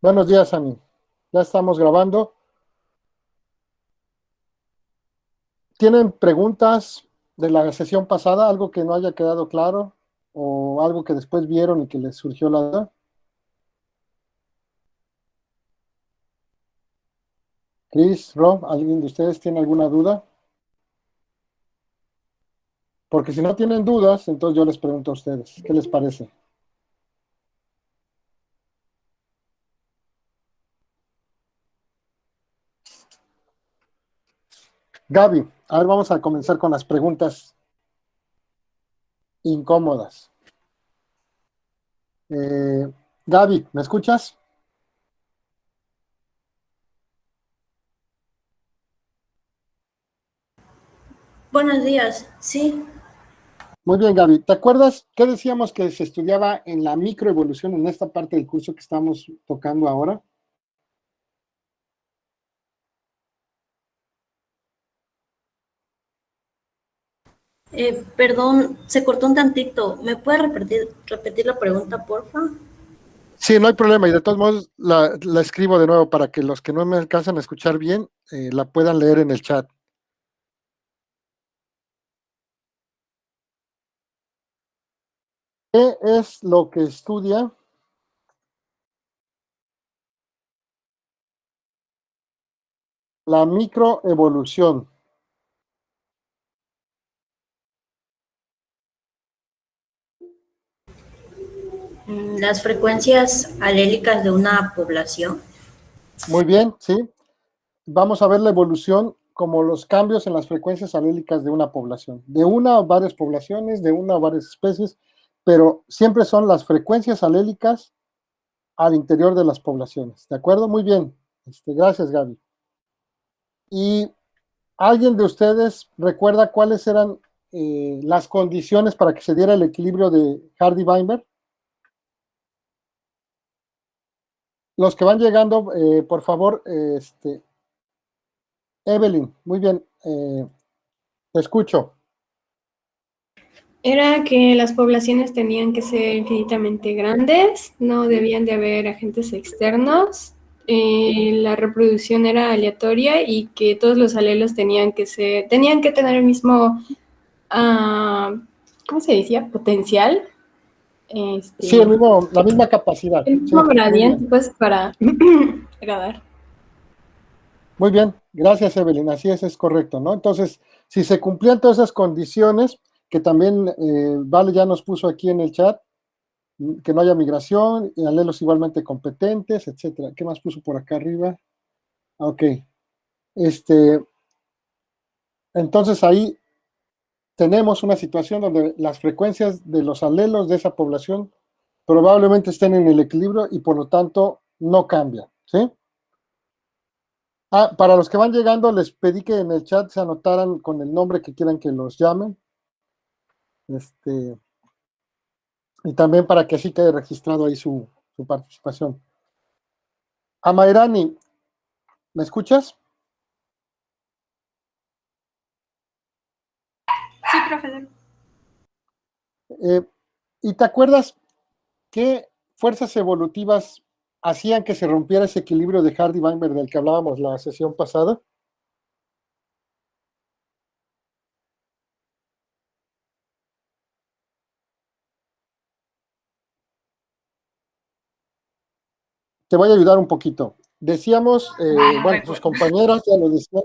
Buenos días, Ani. Ya estamos grabando. ¿Tienen preguntas de la sesión pasada? ¿Algo que no haya quedado claro? ¿O algo que después vieron y que les surgió la duda? Chris, Rob, ¿alguien de ustedes tiene alguna duda? Porque si no tienen dudas, entonces yo les pregunto a ustedes. ¿Qué les parece? Gaby, a ver, vamos a comenzar con las preguntas incómodas. Eh, Gaby, ¿me escuchas? Buenos días, sí. Muy bien, Gaby. ¿Te acuerdas qué decíamos que se estudiaba en la microevolución en esta parte del curso que estamos tocando ahora? Perdón, se cortó un tantito. ¿Me puede repetir la pregunta, porfa? Sí, no hay problema, y de todos modos la escribo de nuevo para que los que no me alcanzan a escuchar bien la puedan leer en el chat. ¿Qué es lo que estudia la microevolución? Las frecuencias alélicas de una población. Muy bien, sí. Vamos a ver la evolución como los cambios en las frecuencias alélicas de una población, de una o varias poblaciones, de una o varias especies, pero siempre son las frecuencias alélicas al interior de las poblaciones. ¿De acuerdo? Muy bien. Gracias, Gaby. ¿Y alguien de ustedes recuerda cuáles eran las condiciones para que se diera el equilibrio de Hardy-Weinberg? Los que van llegando, por favor, Evelyn, muy bien, te escucho. Era que las poblaciones tenían que ser infinitamente grandes, no debían de haber agentes externos, la reproducción era aleatoria y que todos los alelos tenían que tener el mismo, ah, ¿cómo se decía? Potencial, Sí, la misma capacidad. el Sí, mismo muy bien. gradiente, pues, para agradar. Muy bien, gracias, Evelyn. Así es correcto, ¿no? Entonces, si se cumplían todas esas condiciones, que también Vale ya nos puso aquí en el chat, que no haya migración, y alelos igualmente competentes, etcétera. ¿Qué más puso por acá arriba? Ok. Este, entonces ahí tenemos una situación donde las frecuencias de los alelos de esa población probablemente estén en el equilibrio y por lo tanto no cambian, ¿sí? Ah, para los que van llegando, les pedí que en el chat se anotaran con el nombre que quieran que los llamen, y también para que así quede registrado ahí su participación. Amairani, ¿me escuchas? Sí, profesor. Eh, ¿Y te acuerdas qué fuerzas evolutivas hacían que se rompiera ese equilibrio de Hardy-Weinberg del que hablábamos la sesión pasada? Te voy a ayudar un poquito. Decíamos, No bueno, sus recuerdo. compañeras ya lo decían.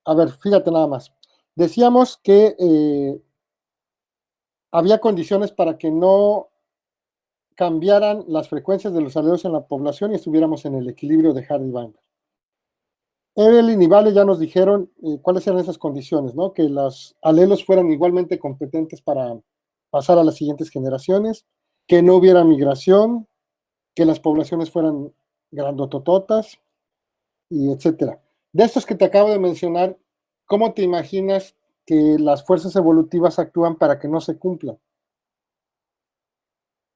A ver, fíjate nada más. Decíamos que había condiciones para que no cambiaran las frecuencias de los alelos en la población y estuviéramos en el equilibrio de Hardy-Weinberg. Evelyn y Vale ya nos dijeron cuáles eran esas condiciones, ¿no? Que los alelos fueran igualmente competentes para pasar a las siguientes generaciones, que no hubiera migración, que las poblaciones fueran grandotototas, y etcétera. De estos que te acabo de mencionar, ¿cómo te imaginas que las fuerzas evolutivas actúan para que no se cumplan?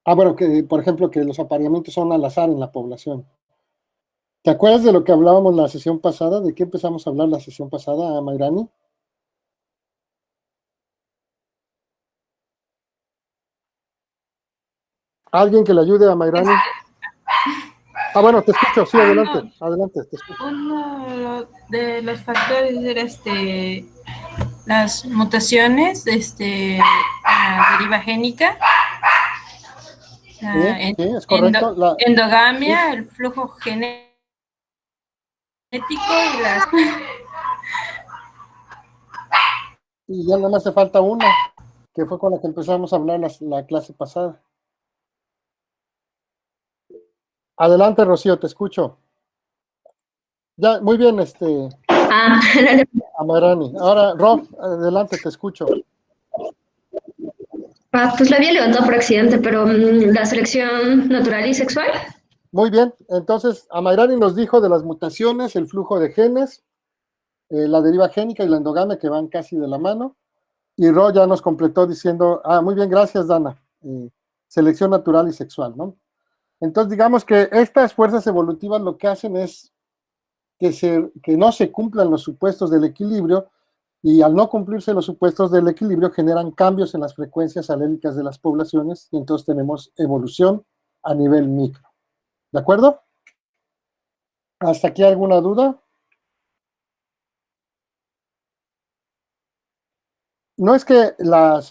Ah, bueno, que por ejemplo que los apareamientos son al azar en la población. ¿Te acuerdas de lo que hablábamos la sesión pasada? ¿De qué empezamos a hablar la sesión pasada, Mayrani? ¿Alguien que le ayude a Mayrani? Bueno, te escucho, sí, adelante, adelante, te escucho. Uno de los factores era las mutaciones, la deriva génica, la Sí, sí, es correcto. endogamia, Sí, el flujo genético y las... y ya nada más te falta una, que fue con la que empezamos a hablar la clase pasada. Adelante, Rocío, te escucho. Ya, muy bien, Ah, Amarani. Ahora, Rob, adelante, te escucho. pues la había levantado por accidente, pero la selección natural y sexual. Muy bien, entonces Amairani nos dijo de las mutaciones, el flujo de genes, la deriva génica y la endogamia que van casi de la mano. Y Ro ya nos completó diciendo, muy bien, gracias Dana, selección natural y sexual, ¿no? Entonces digamos que estas fuerzas evolutivas lo que hacen es que no se cumplan los supuestos del equilibrio y al no cumplirse los supuestos del equilibrio generan cambios en las frecuencias alélicas de las poblaciones y entonces tenemos evolución a nivel micro. ¿De acuerdo? ¿Hasta aquí alguna duda? No es que la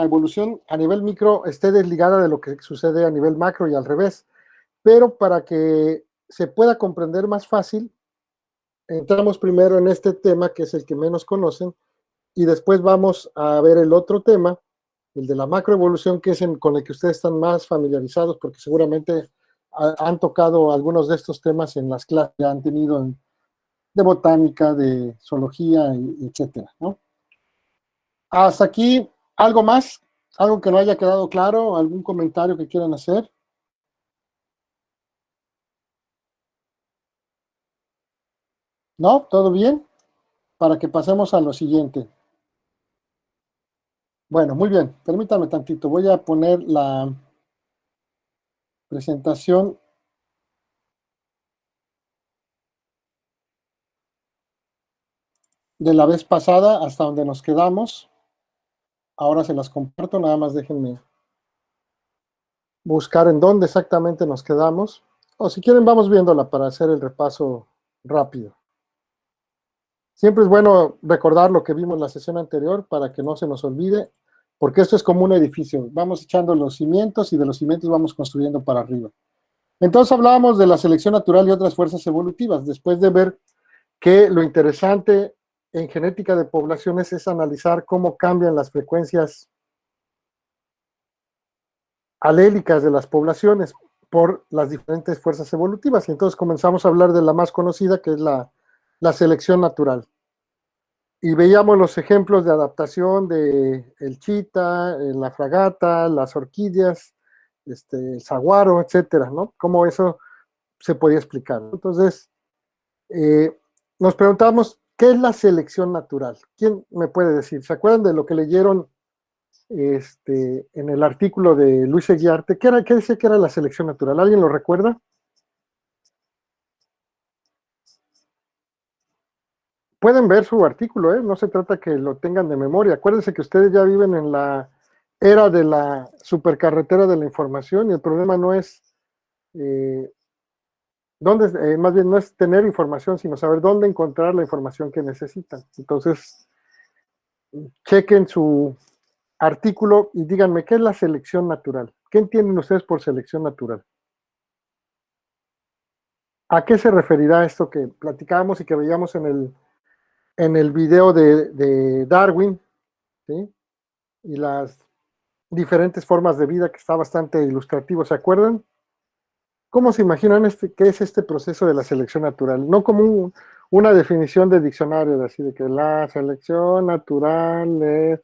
evolución a nivel micro esté desligada de lo que sucede a nivel macro y al revés, pero para que se pueda comprender más fácil, entramos primero en este tema que es el que menos conocen y después vamos a ver el otro tema, el de la macroevolución, que es con el que ustedes están más familiarizados porque seguramente han tocado algunos de estos temas en las clases que han tenido de botánica, de zoología, etcétera, ¿no? Hasta aquí, ¿algo más? ¿Algo que no haya quedado claro? ¿Algún comentario que quieran hacer? ¿No? ¿Todo bien? Para que pasemos a lo siguiente. Bueno, muy bien. Permítame tantito. Voy a poner la presentación de la vez pasada hasta donde nos quedamos. Ahora se las comparto. Nada más déjenme buscar en dónde exactamente nos quedamos. O si quieren, vamos viéndola para hacer el repaso rápido. Siempre es bueno recordar lo que vimos en la sesión anterior para que no se nos olvide, porque esto es como un edificio. Vamos echando los cimientos y de los cimientos vamos construyendo para arriba. Entonces hablábamos de la selección natural y otras fuerzas evolutivas, después de ver que lo interesante en genética de poblaciones es analizar cómo cambian las frecuencias alélicas de las poblaciones por las diferentes fuerzas evolutivas. Y entonces comenzamos a hablar de la más conocida, que es la selección natural. Y veíamos los ejemplos de adaptación de el chita, la fragata, las orquídeas, el saguaro, etcétera, ¿no? Cómo eso se podía explicar. Entonces, nos preguntamos, ¿qué es la selección natural? ¿Quién me puede decir? ¿Se acuerdan de lo que leyeron en el artículo de Luis Eguiarte? ¿Qué decía que era la selección natural? ¿Alguien lo recuerda? Pueden ver su artículo, ¿eh? No se trata que lo tengan de memoria. Acuérdense que ustedes ya viven en la era de la supercarretera de la información y el problema no es más bien no es tener información, sino saber dónde encontrar la información que necesitan. Entonces, chequen su artículo y díganme, ¿qué es la selección natural? ¿Qué entienden ustedes por selección natural? ¿A qué se referirá esto que platicábamos y que veíamos en el video de Darwin, ¿sí? Y las diferentes formas de vida, que está bastante ilustrativo, ¿se acuerdan? ¿Cómo se imaginan qué es este proceso de la selección natural? No como una definición de diccionario, de así de que la selección natural es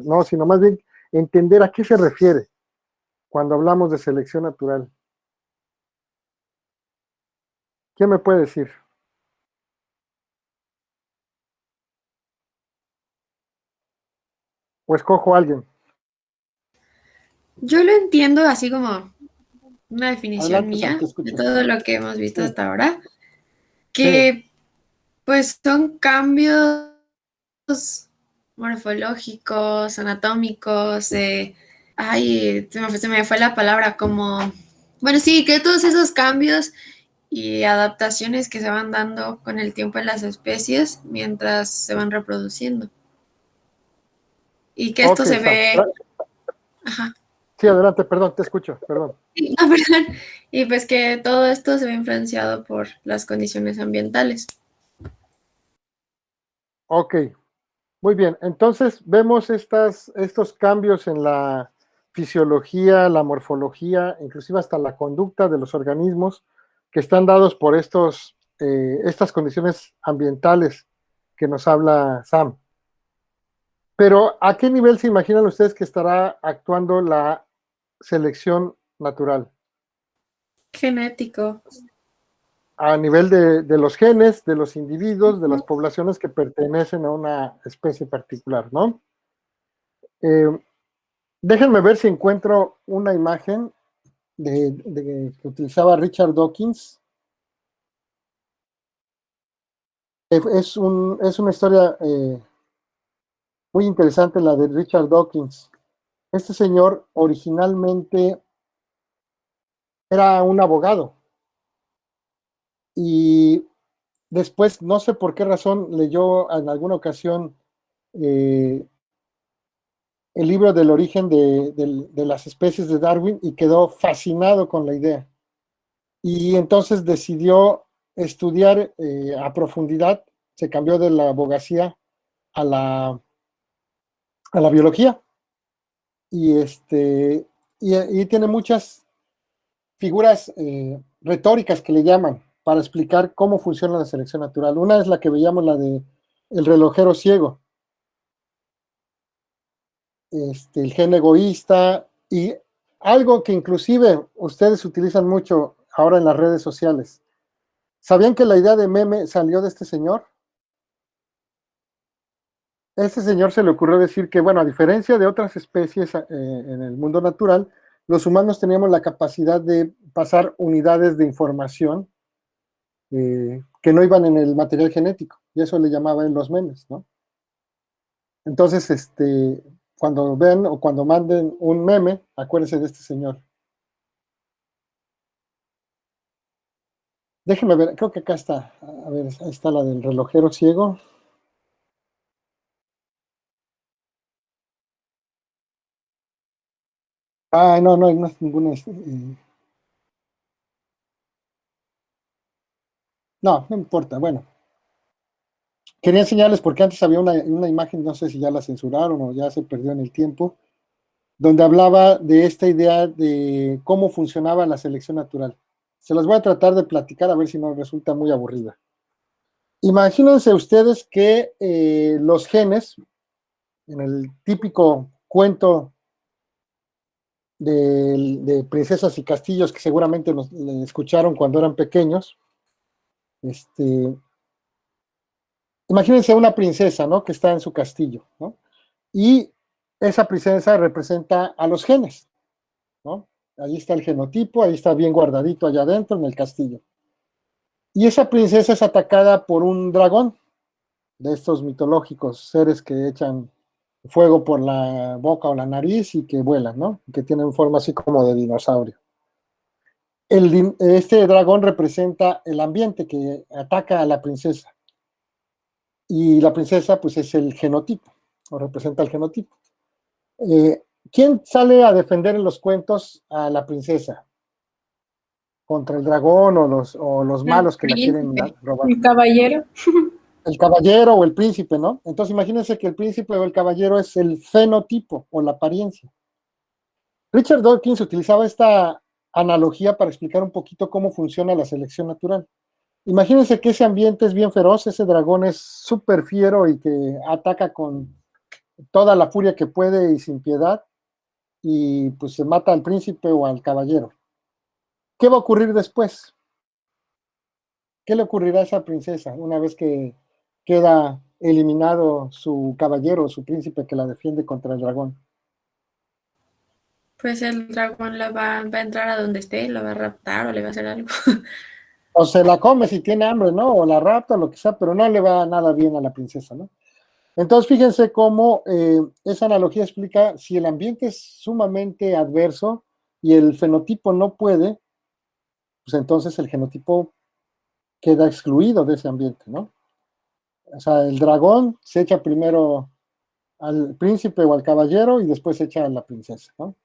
no, sino más bien entender a qué se refiere cuando hablamos de selección natural. ¿Quién me puede decir? O escojo a alguien. Yo lo entiendo así como una definición Adelante, Sam, mía te de escucho. todo lo que hemos visto Sí, hasta ahora, sí. que pues son cambios morfológicos, anatómicos, se me fue la palabra, como Bueno, sí, que todos esos cambios y adaptaciones que se van dando con el tiempo en las especies mientras se van reproduciendo. Y que esto Ok, se Sam. ve, ajá, Sí, adelante, perdón, te escucho, perdón. sí, no, perdón. Y pues que todo esto se ve influenciado por las condiciones ambientales. Ok, muy bien. Entonces vemos estos cambios en la fisiología, la morfología, inclusive hasta la conducta de los organismos que están dados por estas condiciones ambientales que nos habla Sam. Pero ¿a qué nivel se imaginan ustedes que estará actuando la selección natural? Genético. A nivel de los genes, de los individuos, de las poblaciones que pertenecen a una especie particular, ¿no? Eh, Déjenme ver si encuentro una imagen que utilizaba Richard Dawkins. Es una historia muy interesante la de Richard Dawkins. Este señor originalmente era un abogado y después, no sé por qué razón, leyó en alguna ocasión eh, el libro del origen de las especies de Darwin y quedó fascinado con la idea. Y entonces decidió estudiar a profundidad, se cambió de la abogacía a la biología. Y, y tiene muchas figuras retóricas que le llaman para explicar cómo funciona la selección natural. Una es la que veíamos, la de el relojero ciego, el gen egoísta y algo que inclusive ustedes utilizan mucho ahora en las redes sociales. ¿Sabían que la idea de meme salió de este señor? Este señor se le ocurrió decir que, bueno, a diferencia de otras especies en el mundo natural, los humanos teníamos la capacidad de pasar unidades de información que no iban en el material genético, y eso le llamaba en los memes, ¿no? Entonces, cuando vean o cuando manden un meme, acuérdense de este señor. Déjenme ver, creo que acá está. A ver, ahí está la del relojero ciego. Ah, no, no, no es ninguna. No, no importa. Bueno, quería enseñarles porque antes había una imagen, no sé si ya la censuraron o ya se perdió en el tiempo, donde hablaba de esta idea de cómo funcionaba la selección natural. Se las voy a tratar de platicar a ver si no resulta muy aburrida. Imagínense ustedes que los genes, en el típico cuento de princesas y castillos que seguramente nos escucharon cuando eran pequeños, imagínense una princesa, ¿no? Que está en su castillo, ¿no? Y esa princesa representa a los genes, ¿no? Ahí está el genotipo, ahí está bien guardadito allá adentro en el castillo. Y esa princesa es atacada por un dragón, de estos mitológicos seres que echan fuego por la boca o la nariz y que vuelan, ¿no? Que tienen forma así como de dinosaurio. Este dragón representa el ambiente que ataca a la princesa. Y la princesa, pues, es el genotipo, o representa el genotipo. ¿Quién sale a defender en los cuentos a la princesa? Contra el dragón o los malos que la quieren robar. El caballero. El caballero o el príncipe, ¿no? Entonces imagínense que el príncipe o el caballero es el fenotipo o la apariencia. Richard Dawkins utilizaba esta analogía para explicar un poquito cómo funciona la selección natural. Imagínense que ese ambiente es bien feroz, ese dragón es súper fiero y que ataca con toda la furia que puede y sin piedad, y pues se mata al príncipe o al caballero. ¿Qué va a ocurrir después? ¿Qué le ocurrirá a esa princesa una vez que queda eliminado su caballero o su príncipe que la defiende contra el dragón? Pues el dragón va a entrar a donde esté, la va a raptar o le va a hacer algo. O se la come si tiene hambre, ¿no? O la rapta, o lo que sea, pero no le va nada bien a la princesa, ¿no? Entonces, fíjense cómo esa analogía explica si el ambiente es sumamente adverso y el fenotipo no puede, pues entonces el genotipo queda excluido de ese ambiente, ¿no? O sea, el dragón se echa primero al príncipe o al caballero y después se echa a la princesa, ¿no?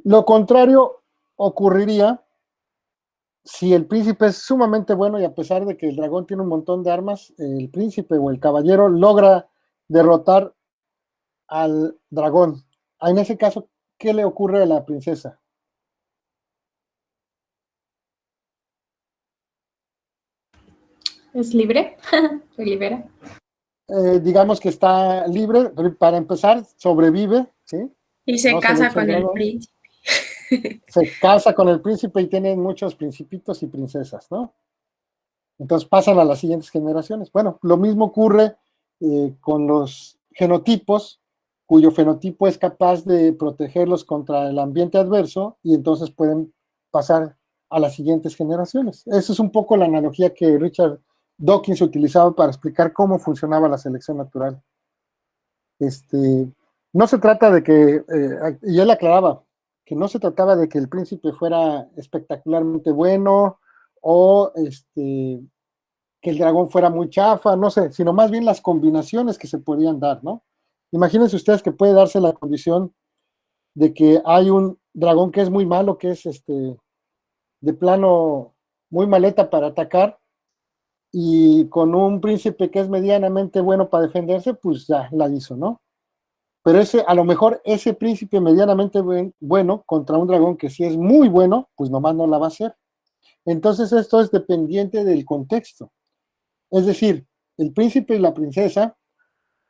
Lo contrario ocurriría si el príncipe es sumamente bueno y a pesar de que el dragón tiene un montón de armas, el príncipe o el caballero logra derrotar al dragón. En ese caso, ¿qué le ocurre a la princesa? ¿Es libre? ¿Se libera? Digamos que está libre, para empezar, sobrevive, ¿sí? Y se No se le casa echa el con el dragón. príncipe. Se casa con el príncipe y tiene muchos principitos y princesas, ¿no? Entonces pasan a las siguientes generaciones. Bueno, lo mismo ocurre con los genotipos, cuyo fenotipo es capaz de protegerlos contra el ambiente adverso y entonces pueden pasar a las siguientes generaciones. Esa es un poco la analogía que Richard Dawkins utilizaba para explicar cómo funcionaba la selección natural. No se trata de que, y él aclaraba, que no se trataba de que el príncipe fuera espectacularmente bueno o que el dragón fuera muy chafa, no sé, sino más bien las combinaciones que se podían dar, ¿no? Imagínense ustedes que puede darse la condición de que hay un dragón que es muy malo, que es de plano muy maleta para atacar, y con un príncipe que es medianamente bueno para defenderse, pues ya la hizo, ¿no? Pero a lo mejor ese príncipe medianamente bueno contra un dragón que sí es muy bueno, pues nomás no la va a hacer. Entonces esto es dependiente del contexto. Es decir, el príncipe y la princesa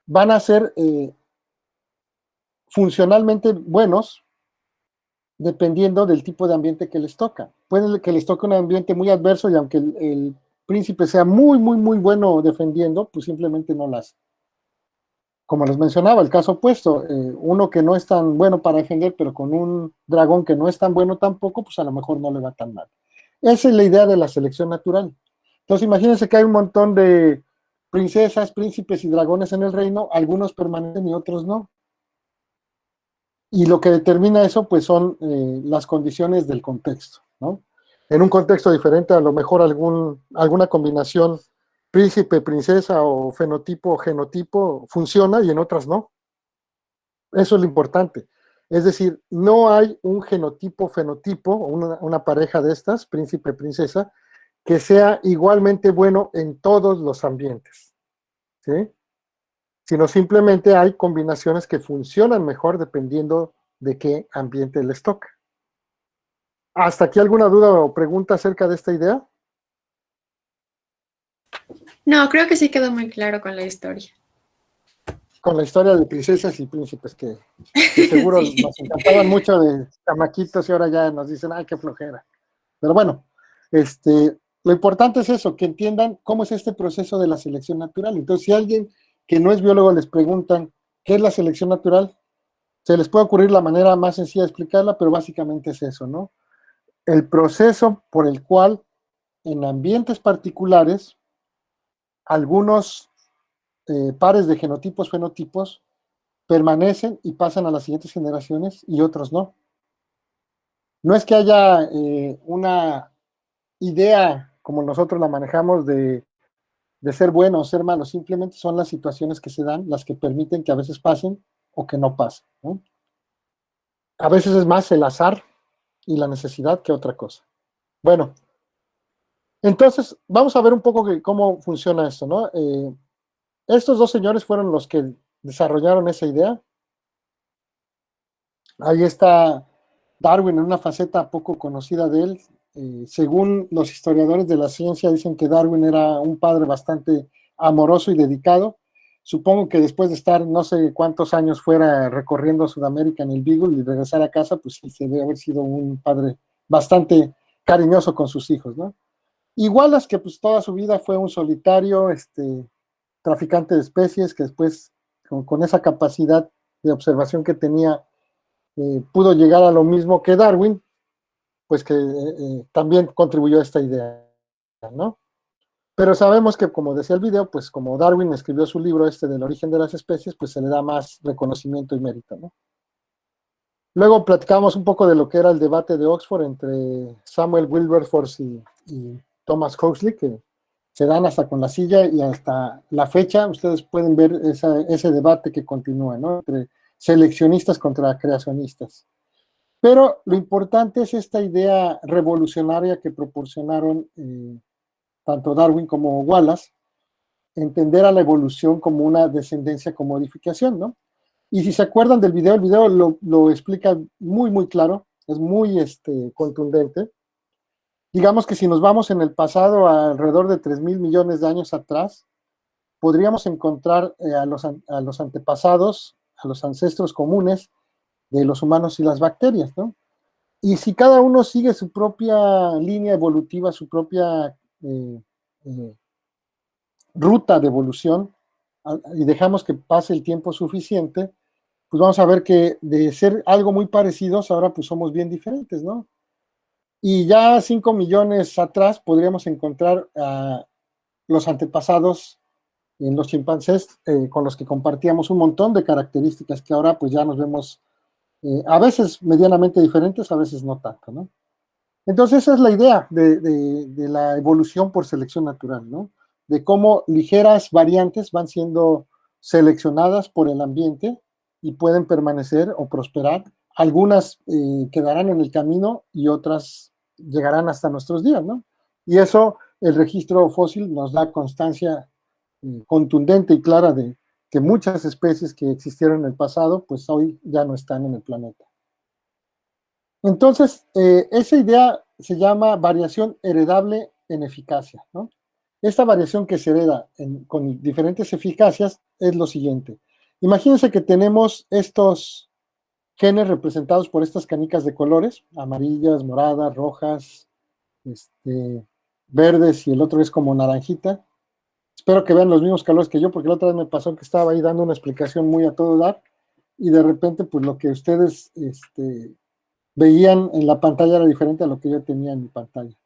van a ser funcionalmente buenos dependiendo del tipo de ambiente que les toca. Puede que les toque un ambiente muy adverso y aunque el príncipe sea muy, muy, muy bueno defendiendo, pues simplemente no las. Como les mencionaba, el caso opuesto, uno que no es tan bueno para defender, pero con un dragón que no es tan bueno tampoco, pues a lo mejor no le va tan mal. Esa es la idea de la selección natural. Entonces imagínense que hay un montón de princesas, príncipes y dragones en el reino, algunos permanecen y otros no. Y lo que determina eso, pues son las condiciones del contexto, ¿no? En un contexto diferente, a lo mejor alguna combinación príncipe, princesa o fenotipo, genotipo funciona y en otras no. Eso es lo importante. Es decir, no hay un genotipo, fenotipo, una pareja de estas, príncipe, princesa, que sea igualmente bueno en todos los ambientes, ¿sí? Sino simplemente hay combinaciones que funcionan mejor dependiendo de qué ambiente les toca. ¿Hasta aquí alguna duda o pregunta acerca de esta idea? No, creo que sí quedó muy claro con la historia. Con la historia de princesas y príncipes que seguro Sí. nos encantaban mucho de chamaquitos y ahora ya nos dicen, ay, qué flojera. Pero bueno, lo importante es eso, que entiendan cómo es este proceso de la selección natural. Entonces, si alguien que no es biólogo les preguntan qué es la selección natural, se les puede ocurrir la manera más sencilla de explicarla, pero básicamente es eso, ¿no? El proceso por el cual en ambientes particulares algunos pares de genotipos, fenotipos permanecen y pasan a las siguientes generaciones y otros no. No es que haya una idea como nosotros la manejamos de ser bueno o ser malo, simplemente son las situaciones que se dan las que permiten que a veces pasen o que no pasen, ¿no? A veces es más el azar y la necesidad que otra cosa. Bueno, entonces vamos a ver un poco cómo funciona esto, ¿no? Estos dos señores fueron los que desarrollaron esa idea. Ahí está Darwin en una faceta poco conocida de él. Según los historiadores de la ciencia, dicen que Darwin era un padre bastante amoroso y dedicado. Supongo que después de estar no sé cuántos años fuera recorriendo Sudamérica en el Beagle y regresar a casa, pues sí, se debe haber sido un padre bastante cariñoso con sus hijos, ¿no? Igual las que pues toda su vida fue un solitario, traficante de especies, que después con esa capacidad de observación que tenía, pudo llegar a lo mismo que Darwin, pues que también contribuyó a esta idea, ¿no? Pero sabemos que, como decía el video, pues como Darwin escribió su libro del origen de las especies, pues se le da más reconocimiento y mérito, ¿no? Luego platicamos un poco de lo que era el debate de Oxford entre Samuel Wilberforce y Thomas Huxley, que se dan hasta con la silla y hasta la fecha. Ustedes pueden ver ese debate que continúa, ¿no? Entre seleccionistas contra creacionistas. Pero lo importante es esta idea revolucionaria que proporcionaron tanto Darwin como Wallace, entender a la evolución como una descendencia con modificación, ¿no? Y si se acuerdan del video, el video lo explica muy, muy claro, es muy contundente. Digamos que si nos vamos en el pasado a alrededor de 3,000 millones de años atrás, podríamos encontrar a los antepasados, a los ancestros comunes de los humanos y las bacterias, ¿no? Y si cada uno sigue su propia línea evolutiva, su propia ruta de evolución, y dejamos que pase el tiempo suficiente, pues vamos a ver que de ser algo muy parecidos, ahora pues somos bien diferentes, ¿no? Y ya 5 millones atrás podríamos encontrar a los antepasados en los chimpancés con los que compartíamos un montón de características que ahora pues ya nos vemos a veces medianamente diferentes, a veces no tanto, ¿no? Entonces esa es la idea de la evolución por selección natural, ¿no? De cómo ligeras variantes van siendo seleccionadas por el ambiente y pueden permanecer o prosperar. Algunas quedarán en el camino y otras llegarán hasta nuestros días, ¿no? Y eso, el registro fósil nos da constancia contundente y clara de que muchas especies que existieron en el pasado, pues hoy ya no están en el planeta. Entonces, esa idea se llama variación heredable en eficacia, ¿no? Esta variación que se hereda con diferentes eficacias es lo siguiente. Imagínense que tenemos estos genes representados por estas canicas de colores, amarillas, moradas, rojas, verdes, y el otro es como naranjita. Espero que vean los mismos colores que yo, porque la otra vez me pasó que estaba ahí dando una explicación muy a todo dar, y de repente, pues lo que ustedes veían en la pantalla era diferente a lo que yo tenía en mi pantalla.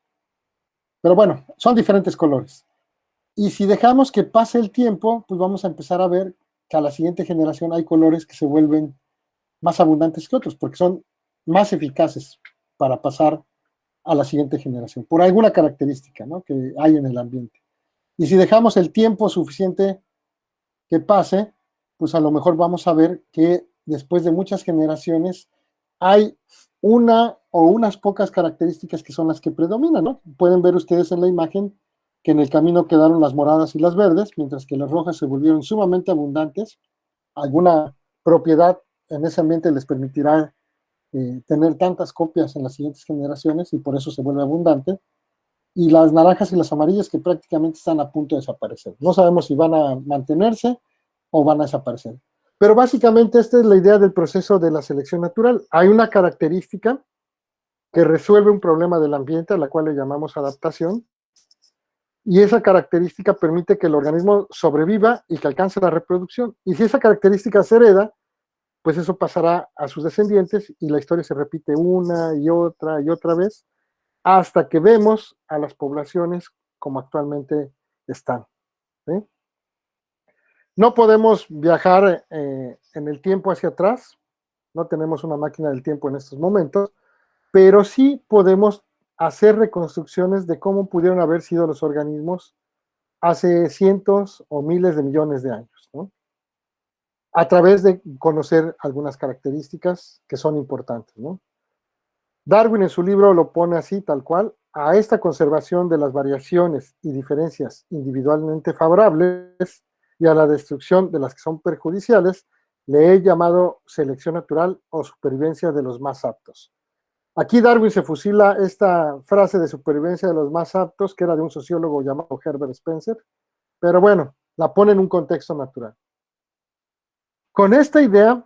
Pero bueno, son diferentes colores. Y si dejamos que pase el tiempo, pues vamos a empezar a ver que a la siguiente generación hay colores que se vuelven más abundantes que otros, porque son más eficaces para pasar a la siguiente generación, por alguna característica, ¿no?, que hay en el ambiente. Y si dejamos el tiempo suficiente que pase, pues a lo mejor vamos a ver que después de muchas generaciones hay una o unas pocas características que son las que predominan, ¿no? Pueden ver ustedes en la imagen que en el camino quedaron las moradas y las verdes, mientras que las rojas se volvieron sumamente abundantes. Alguna propiedad en ese ambiente les permitirá tener tantas copias en las siguientes generaciones y por eso se vuelve abundante. Y las naranjas y las amarillas que prácticamente están a punto de desaparecer. No sabemos si van a mantenerse o van a desaparecer. Pero básicamente esta es la idea del proceso de la selección natural. Hay una característica que resuelve un problema del ambiente, a la cual le llamamos adaptación, y esa característica permite que el organismo sobreviva y que alcance la reproducción. Y si esa característica se hereda, pues eso pasará a sus descendientes y la historia se repite una y otra vez, hasta que vemos a las poblaciones como actualmente están, ¿sí? No podemos viajar en el tiempo hacia atrás, no tenemos una máquina del tiempo en estos momentos, pero sí podemos hacer reconstrucciones de cómo pudieron haber sido los organismos hace cientos o miles de millones de años, ¿no?, a través de conocer algunas características que son importantes, ¿no? Darwin en su libro lo pone así, tal cual: a esta conservación de las variaciones y diferencias individualmente favorables y a la destrucción de las que son perjudiciales, le he llamado selección natural o supervivencia de los más aptos. Aquí Darwin se fusila esta frase de supervivencia de los más aptos, que era de un sociólogo llamado Herbert Spencer, pero bueno, la pone en un contexto natural. Con esta idea,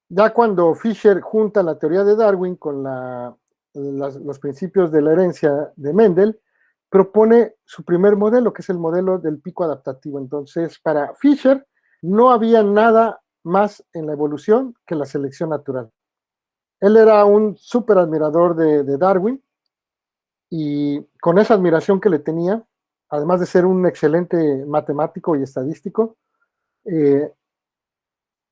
ya cuando Fisher junta la teoría de Darwin con los principios de la herencia de Mendel, propone su primer modelo, que es el modelo del pico adaptativo. Entonces, para Fisher no había nada más en la evolución que la selección natural. Él era un súper admirador de Darwin, y con esa admiración que le tenía, además de ser un excelente matemático y estadístico,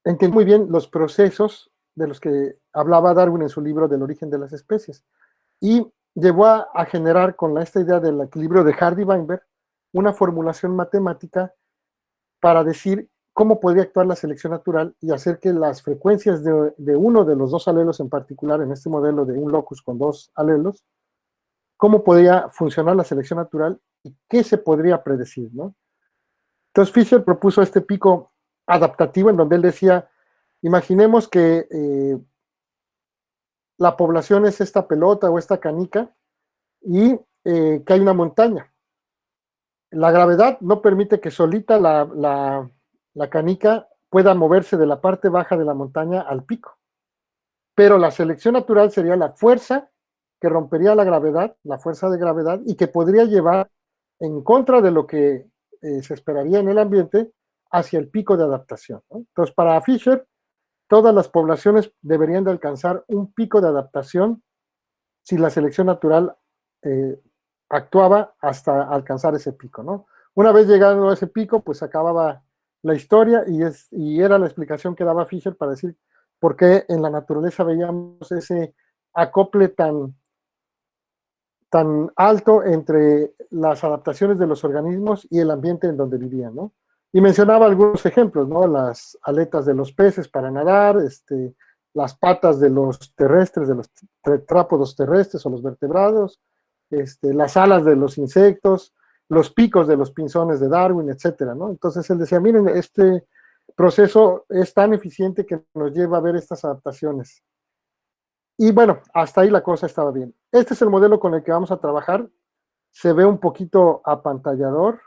entiende muy bien los procesos de los que hablaba Darwin en su libro del origen de las especies. Y llevó a generar con esta idea del equilibrio de Hardy-Weinberg una formulación matemática para decir cómo podría actuar la selección natural y hacer que las frecuencias de uno de los dos alelos en particular, en este modelo de un locus con dos alelos, cómo podría funcionar la selección natural y qué se podría predecir, ¿no? Entonces Fisher propuso este pico adaptativo en donde él decía, imaginemos que la población es esta pelota o esta canica y que hay una montaña. La gravedad no permite que solita la canica pueda moverse de la parte baja de la montaña al pico. Pero la selección natural sería la fuerza que rompería la gravedad, la fuerza de gravedad, y que podría llevar en contra de lo que se esperaría en el ambiente hacia el pico de adaptación, ¿no? Entonces, para Fisher, todas las poblaciones deberían de alcanzar un pico de adaptación si la selección natural actuaba hasta alcanzar ese pico, ¿no? Una vez llegado a ese pico, pues acababa la historia y era la explicación que daba Fisher para decir por qué en la naturaleza veíamos ese acople tan alto entre las adaptaciones de los organismos y el ambiente en donde vivían, ¿no? Y mencionaba algunos ejemplos, ¿no? Las aletas de los peces para nadar, las patas de los terrestres, de los tetrápodos terrestres o los vertebrados, las alas de los insectos, los picos de los pinzones de Darwin, etcétera, ¿no? Entonces él decía, miren, este proceso es tan eficiente que nos lleva a ver estas adaptaciones. Y bueno, hasta ahí la cosa estaba bien. Este es el modelo con el que vamos a trabajar. Se ve un poquito apantallador,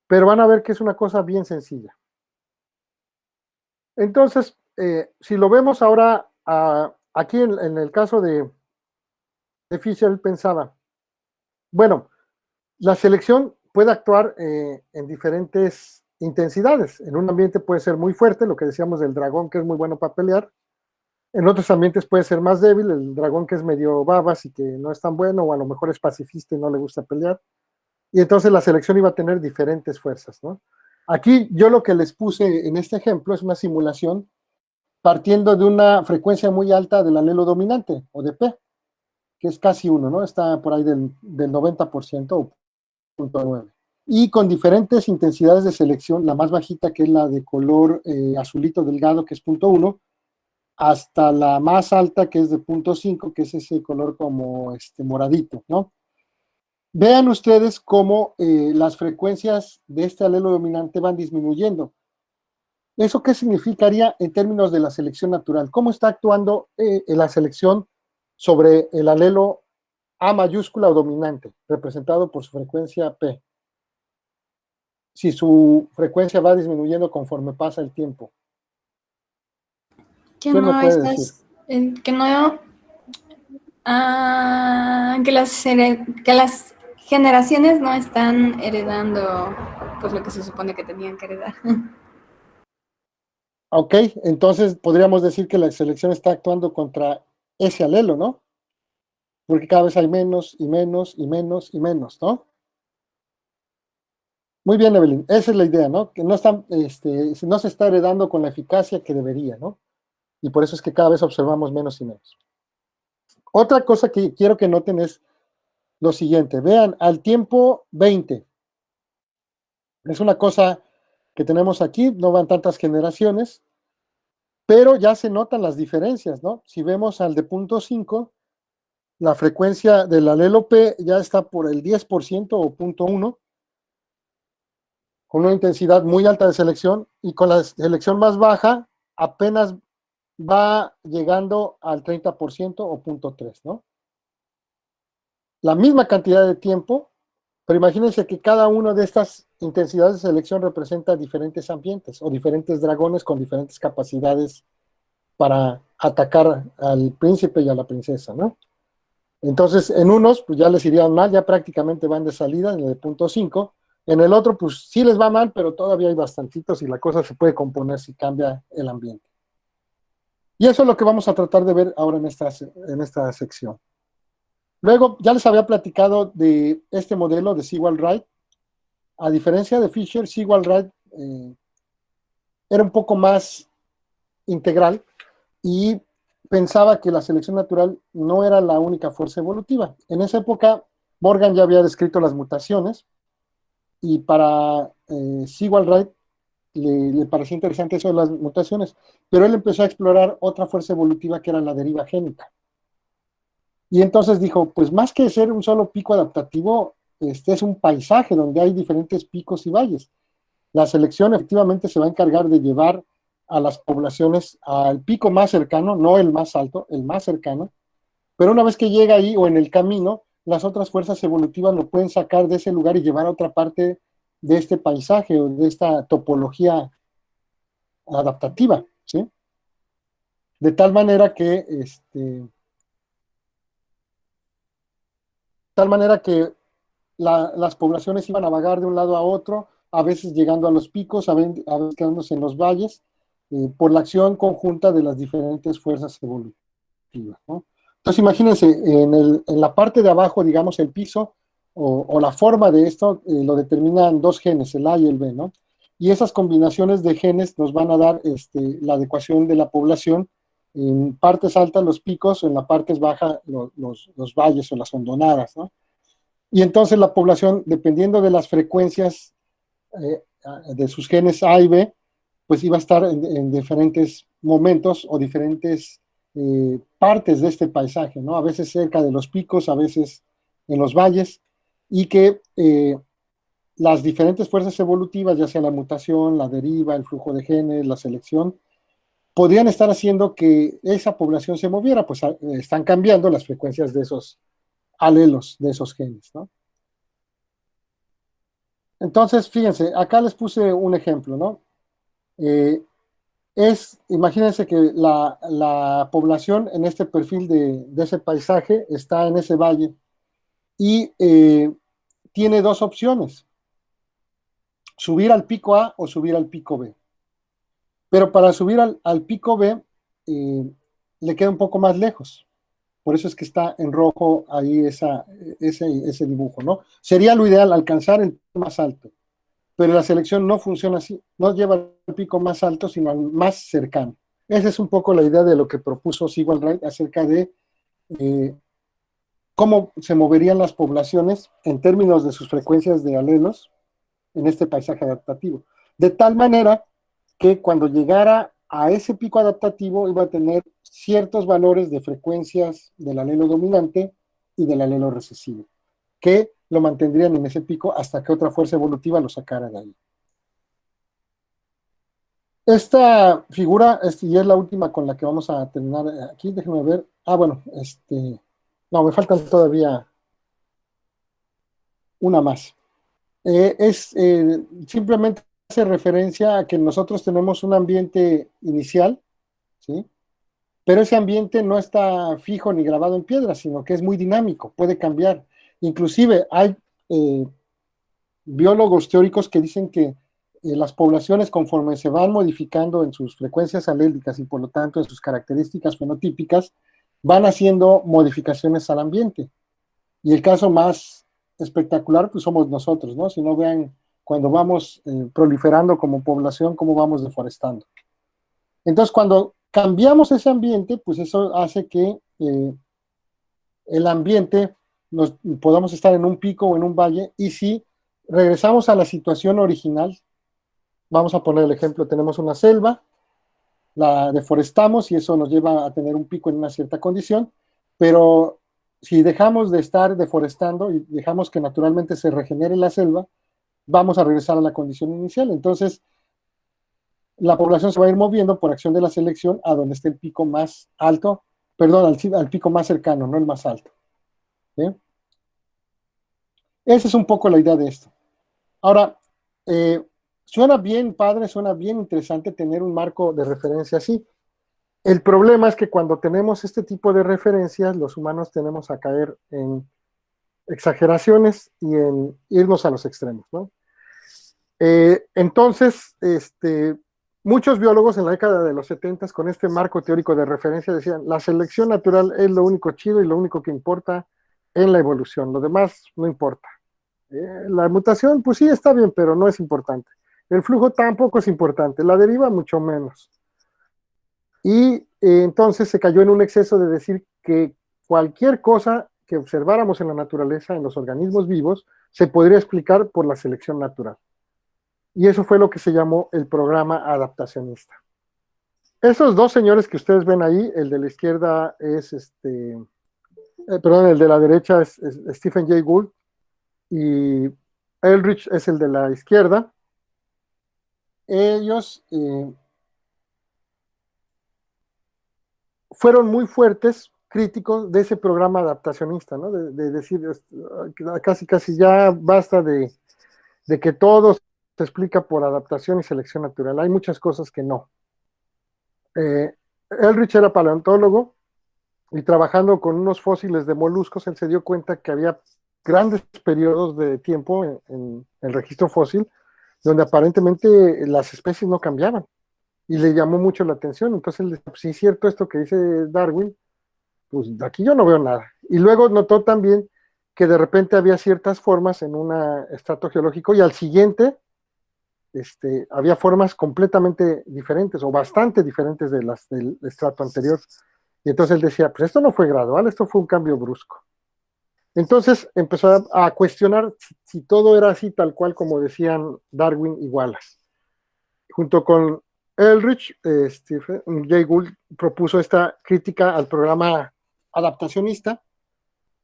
pero van a ver que es una cosa bien sencilla. Entonces, si lo vemos ahora, aquí en el caso de Fisher, él pensaba, bueno, la selección puede actuar en diferentes intensidades. En un ambiente puede ser muy fuerte, lo que decíamos del dragón, que es muy bueno para pelear. En otros ambientes puede ser más débil, el dragón que es medio babas y que no es tan bueno, o a lo mejor es pacifista y no le gusta pelear. Y entonces la selección iba a tener diferentes fuerzas, ¿no? Aquí yo lo que les puse en este ejemplo es una simulación partiendo de una frecuencia muy alta del alelo dominante, o de P, que es casi 1, ¿no? Está por ahí del 90% o 0.9. Y con diferentes intensidades de selección, la más bajita, que es la de color azulito delgado, que es 0.1, hasta la más alta, que es de 0.5, que es ese color como moradito, ¿no? Vean ustedes cómo las frecuencias de este alelo dominante van disminuyendo. ¿Eso qué significaría en términos de la selección natural? ¿Cómo está actuando la selección sobre el alelo A mayúscula o dominante, representado por su frecuencia P? Si su frecuencia va disminuyendo conforme pasa el tiempo. Que ¿Quién me no puede estás, decir? que las generaciones no están heredando pues lo que se supone que tenían que heredar. Ok, entonces podríamos decir que la selección está actuando contra ese alelo, ¿no? Porque cada vez hay menos y menos y menos y menos, ¿no? Muy bien, Evelyn, esa es la idea, ¿no? Que no se está heredando con la eficacia que debería, ¿no? Y por eso es que cada vez observamos menos y menos. Otra cosa que quiero que noten es lo siguiente. Vean, al tiempo 20. Es una cosa que tenemos aquí, no van tantas generaciones, pero ya se notan las diferencias, ¿no? Si vemos al de 0.5, la frecuencia del alelo P ya está por el 10% o 0.1, con una intensidad muy alta de selección, y con la selección más baja apenas va llegando al 30% o 0.3, ¿no? La misma cantidad de tiempo, pero imagínense que cada una de estas intensidades de selección representa diferentes ambientes o diferentes dragones con diferentes capacidades para atacar al príncipe y a la princesa, ¿no? Entonces, en unos, pues ya les irían mal, ya prácticamente van de salida, en el de 0.5. En el otro, pues sí les va mal, pero todavía hay bastantitos y la cosa se puede componer si cambia el ambiente. Y eso es lo que vamos a tratar de ver ahora en esta sección. Luego, ya les había platicado de este modelo de Sewall-Wright. A diferencia de Fisher, Sewall-Wright era un poco más integral, y pensaba que la selección natural no era la única fuerza evolutiva. En esa época, Morgan ya había descrito las mutaciones, y para Sewall-Wright le parecía interesante eso de las mutaciones, pero él empezó a explorar otra fuerza evolutiva que era la deriva génica. Y entonces dijo, pues más que ser un solo pico adaptativo, este es un paisaje donde hay diferentes picos y valles. La selección efectivamente se va a encargar de llevar a las poblaciones al pico más cercano, no el más alto, el más cercano, pero una vez que llega ahí o en el camino, las otras fuerzas evolutivas lo pueden sacar de ese lugar y llevar a otra parte de este paisaje o de esta topología adaptativa, ¿sí? De tal manera que, las poblaciones iban a vagar de un lado a otro, a veces llegando a los picos, a veces quedándose en los valles, por la acción conjunta de las diferentes fuerzas evolutivas, ¿no? Entonces imagínense, en la parte de abajo, digamos, el piso o la forma de esto lo determinan dos genes, el A y el B, ¿no? Y esas combinaciones de genes nos van a dar la adecuación de la población. En partes altas los picos, en las partes bajas los valles o las hondonadas, ¿no? Y entonces la población, dependiendo de las frecuencias de sus genes A y B, pues iba a estar en diferentes momentos o diferentes partes de este paisaje, ¿no? A veces cerca de los picos, a veces en los valles, y que las diferentes fuerzas evolutivas, ya sea la mutación, la deriva, el flujo de genes, la selección, podrían estar haciendo que esa población se moviera, pues están cambiando las frecuencias de esos alelos, de esos genes, ¿no? Entonces, fíjense, acá les puse un ejemplo, ¿no? Imagínense que la población en este perfil de ese paisaje está en ese valle y tiene dos opciones, subir al pico A o subir al pico B. Pero para subir al pico B le queda un poco más lejos. Por eso es que está en rojo ahí ese dibujo, ¿no? Sería lo ideal alcanzar el pico más alto, pero la selección no funciona así, no lleva al pico más alto, sino al más cercano. Esa es un poco la idea de lo que propuso Sewall-Wright acerca de cómo se moverían las poblaciones en términos de sus frecuencias de alelos en este paisaje adaptativo. De tal manera que cuando llegara a ese pico adaptativo iba a tener ciertos valores de frecuencias del alelo dominante y del alelo recesivo, que lo mantendrían en ese pico hasta que otra fuerza evolutiva lo sacara de ahí. Esta figura, y es la última con la que vamos a terminar aquí, déjenme ver. Bueno, no, me faltan todavía una más. Simplemente hace referencia a que nosotros tenemos un ambiente inicial, ¿sí? Pero ese ambiente no está fijo ni grabado en piedra, sino que es muy dinámico, puede cambiar. Inclusive hay biólogos teóricos que dicen que las poblaciones, conforme se van modificando en sus frecuencias alélicas y por lo tanto en sus características fenotípicas, van haciendo modificaciones al ambiente. Y el caso más espectacular pues somos nosotros, ¿no? Si no, vean cuando vamos proliferando como población, cómo vamos deforestando. Entonces, cuando cambiamos ese ambiente, pues eso hace que el ambiente podamos estar en un pico o en un valle, y si regresamos a la situación original, vamos a poner el ejemplo, tenemos una selva, la deforestamos y eso nos lleva a tener un pico en una cierta condición, pero si dejamos de estar deforestando y dejamos que naturalmente se regenere la selva, vamos a regresar a la condición inicial. Entonces, la población se va a ir moviendo por acción de la selección a donde esté el pico más alto, perdón, al pico más cercano, no el más alto. ¿Sí? Esa es un poco la idea de esto. Ahora, suena bien padre, suena bien interesante tener un marco de referencia así. El problema es que cuando tenemos este tipo de referencias, los humanos tenemos a caer en exageraciones y en irnos a los extremos, ¿no? Entonces, muchos biólogos en la década de los 70 con este marco teórico de referencia decían, la selección natural es lo único chido y lo único que importa en la evolución, lo demás no importa. La mutación, pues sí, está bien, pero no es importante. El flujo tampoco es importante, la deriva mucho menos. Y entonces se cayó en un exceso de decir que cualquier cosa que observáramos en la naturaleza, en los organismos vivos, se podría explicar por la selección natural. Y eso fue lo que se llamó el programa adaptacionista. Esos dos señores que ustedes ven ahí, el de la izquierda es perdón, el de la derecha es Stephen Jay Gould y Eldridge es el de la izquierda. Ellos fueron muy fuertes críticos de ese programa adaptacionista, ¿no? De decir, casi ya basta de que todo se explica por adaptación y selección natural. Hay muchas cosas que no. Eldridge era paleontólogo y trabajando con unos fósiles de moluscos, él se dio cuenta que había grandes periodos de tiempo en el registro fósil donde aparentemente las especies no cambiaban y le llamó mucho la atención. Entonces él dice, sí es cierto esto que dice Darwin, pues aquí yo no veo nada. Y luego notó también que de repente había ciertas formas en un estrato geológico y al siguiente había formas completamente diferentes o bastante diferentes de las del estrato anterior. Y entonces él decía, pues esto no fue gradual, esto fue un cambio brusco. Entonces empezó a cuestionar si todo era así tal cual como decían Darwin y Wallace. Junto con Eldridge, Stephen Jay Gould propuso esta crítica al programa adaptacionista,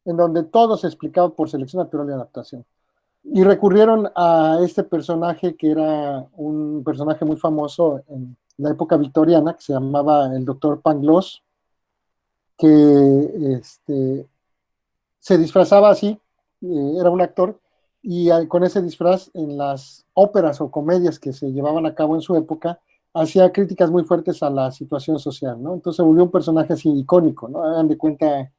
en donde todo se explicaba por selección natural y adaptación. Y recurrieron a este personaje que era un personaje muy famoso en la época victoriana, que se llamaba el doctor Pangloss, que se disfrazaba así, era un actor, y con ese disfraz en las óperas o comedias que se llevaban a cabo en su época, hacía críticas muy fuertes a la situación social, ¿no? Entonces se volvió un personaje así icónico, ¿no? Hagan de cuenta,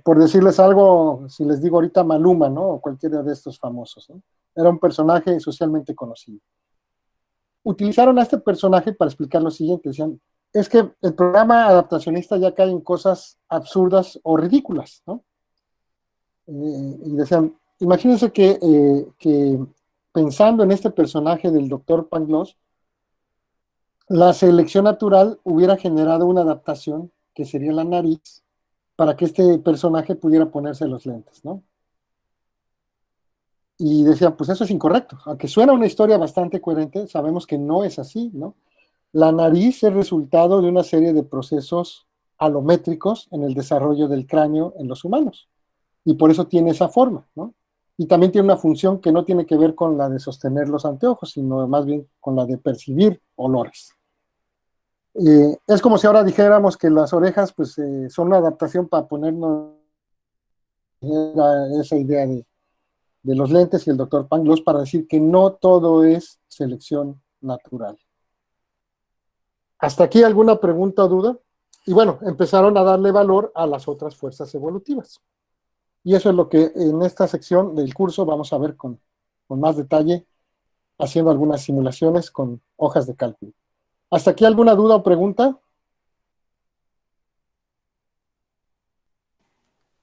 por decirles algo, si les digo ahorita Maluma, ¿no? O cualquiera de estos famosos, ¿no? Era un personaje socialmente conocido. Utilizaron a este personaje para explicar lo siguiente, decían, es que el programa adaptacionista ya cae en cosas absurdas o ridículas, ¿no? Y decían, imagínense que pensando en este personaje del doctor Pangloss, la selección natural hubiera generado una adaptación, que sería la nariz, para que este personaje pudiera ponerse los lentes, ¿no? Y decían, pues eso es incorrecto. Aunque suena una historia bastante coherente, sabemos que no es así, ¿no? La nariz es resultado de una serie de procesos alométricos en el desarrollo del cráneo en los humanos. Y por eso tiene esa forma, ¿no? Y también tiene una función que no tiene que ver con la de sostener los anteojos, sino más bien con la de percibir olores. Es como si ahora dijéramos que las orejas pues, son una adaptación para ponernos esa idea de los lentes y el doctor Pangloss para decir que no todo es selección natural. ¿Hasta aquí alguna pregunta o duda? Y bueno, empezaron a darle valor a las otras fuerzas evolutivas. Y eso es lo que en esta sección del curso vamos a ver con más detalle, haciendo algunas simulaciones con hojas de cálculo. ¿Hasta aquí alguna duda o pregunta?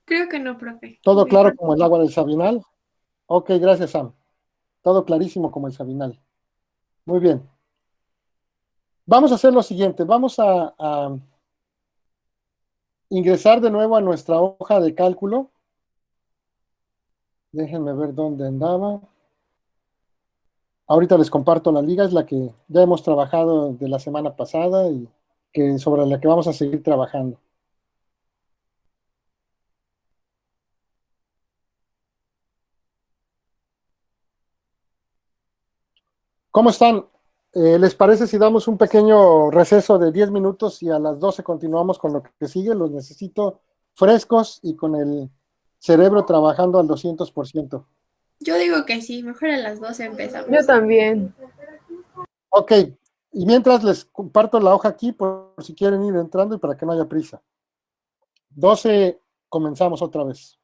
Creo que no, profe. ¿Todo claro como el agua del Sabinal? Ok, gracias, Sam. Todo clarísimo como el Sabinal. Muy bien. Vamos a hacer lo siguiente. Vamos a ingresar de nuevo a nuestra hoja de cálculo. Déjenme ver dónde andaba. Ahorita les comparto la liga, es la que ya hemos trabajado de la semana pasada y sobre la que vamos a seguir trabajando. ¿Cómo están? ¿Les parece si damos un pequeño receso de 10 minutos y a las 12 continuamos con lo que sigue? Los necesito frescos y con el cerebro trabajando al 200%. Yo digo que sí, mejor a las 12 empezamos. Yo también. Ok, y mientras les comparto la hoja aquí por si quieren ir entrando y para que no haya prisa. 12, comenzamos otra vez.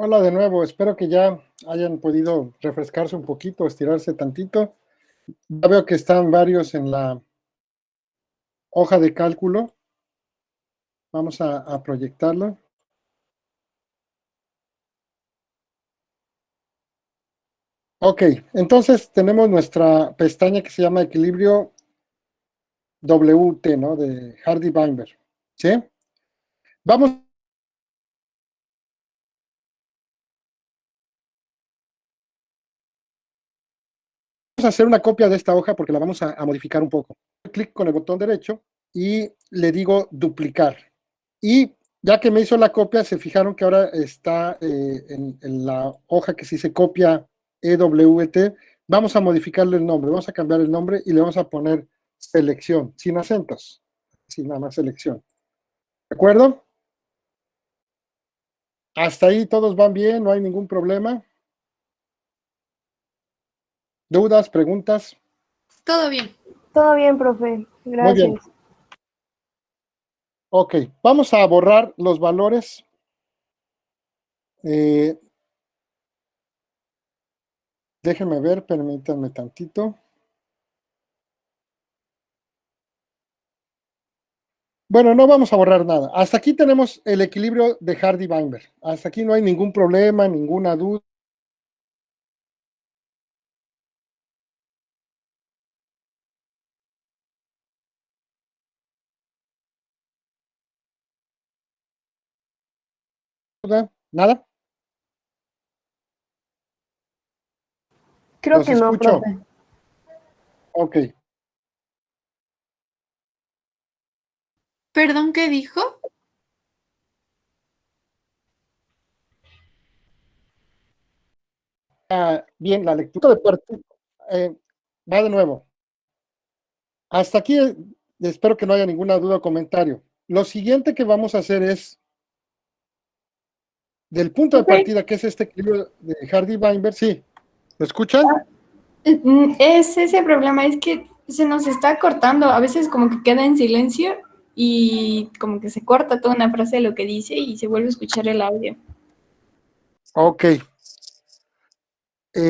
Hola de nuevo, espero que ya hayan podido refrescarse un poquito, estirarse tantito. Ya veo que están varios en la hoja de cálculo. Vamos a proyectarla. Ok, entonces tenemos nuestra pestaña que se llama Equilibrio WT, ¿no? De Hardy-Weinberg, ¿sí? Vamos a hacer una copia de esta hoja porque la vamos a modificar un poco. Clic con el botón derecho y le digo duplicar. Y ya que me hizo la copia, se fijaron que ahora está en la hoja que sí se copia EWT. Vamos a modificarle el nombre, vamos a cambiar el nombre y le vamos a poner selección, sin acentos, sin nada más selección. ¿De acuerdo? Hasta ahí todos van bien, no hay ningún problema. ¿Dudas, preguntas? Todo bien. Todo bien, profe. Muy bien. Gracias. Ok, vamos a borrar los valores. Déjenme ver, permítanme tantito. Bueno, no vamos a borrar nada. Hasta aquí tenemos el equilibrio de Hardy-Weinberg. Hasta aquí no hay ningún problema, ninguna duda. ¿Nada? Creo Los que no, escucho. profe. Ok. ¿Perdón, qué dijo? Bien, la lectura de partida va de nuevo. Hasta aquí espero que no haya ninguna duda o comentario. Lo siguiente que vamos a hacer es, del punto de partida, que es este equilibrio de Hardy-Weinberg, sí. ¿Lo escuchan? Es ese problema, es que se nos está cortando, a veces como que queda en silencio y como que se corta toda una frase de lo que dice y se vuelve a escuchar el audio. Ok.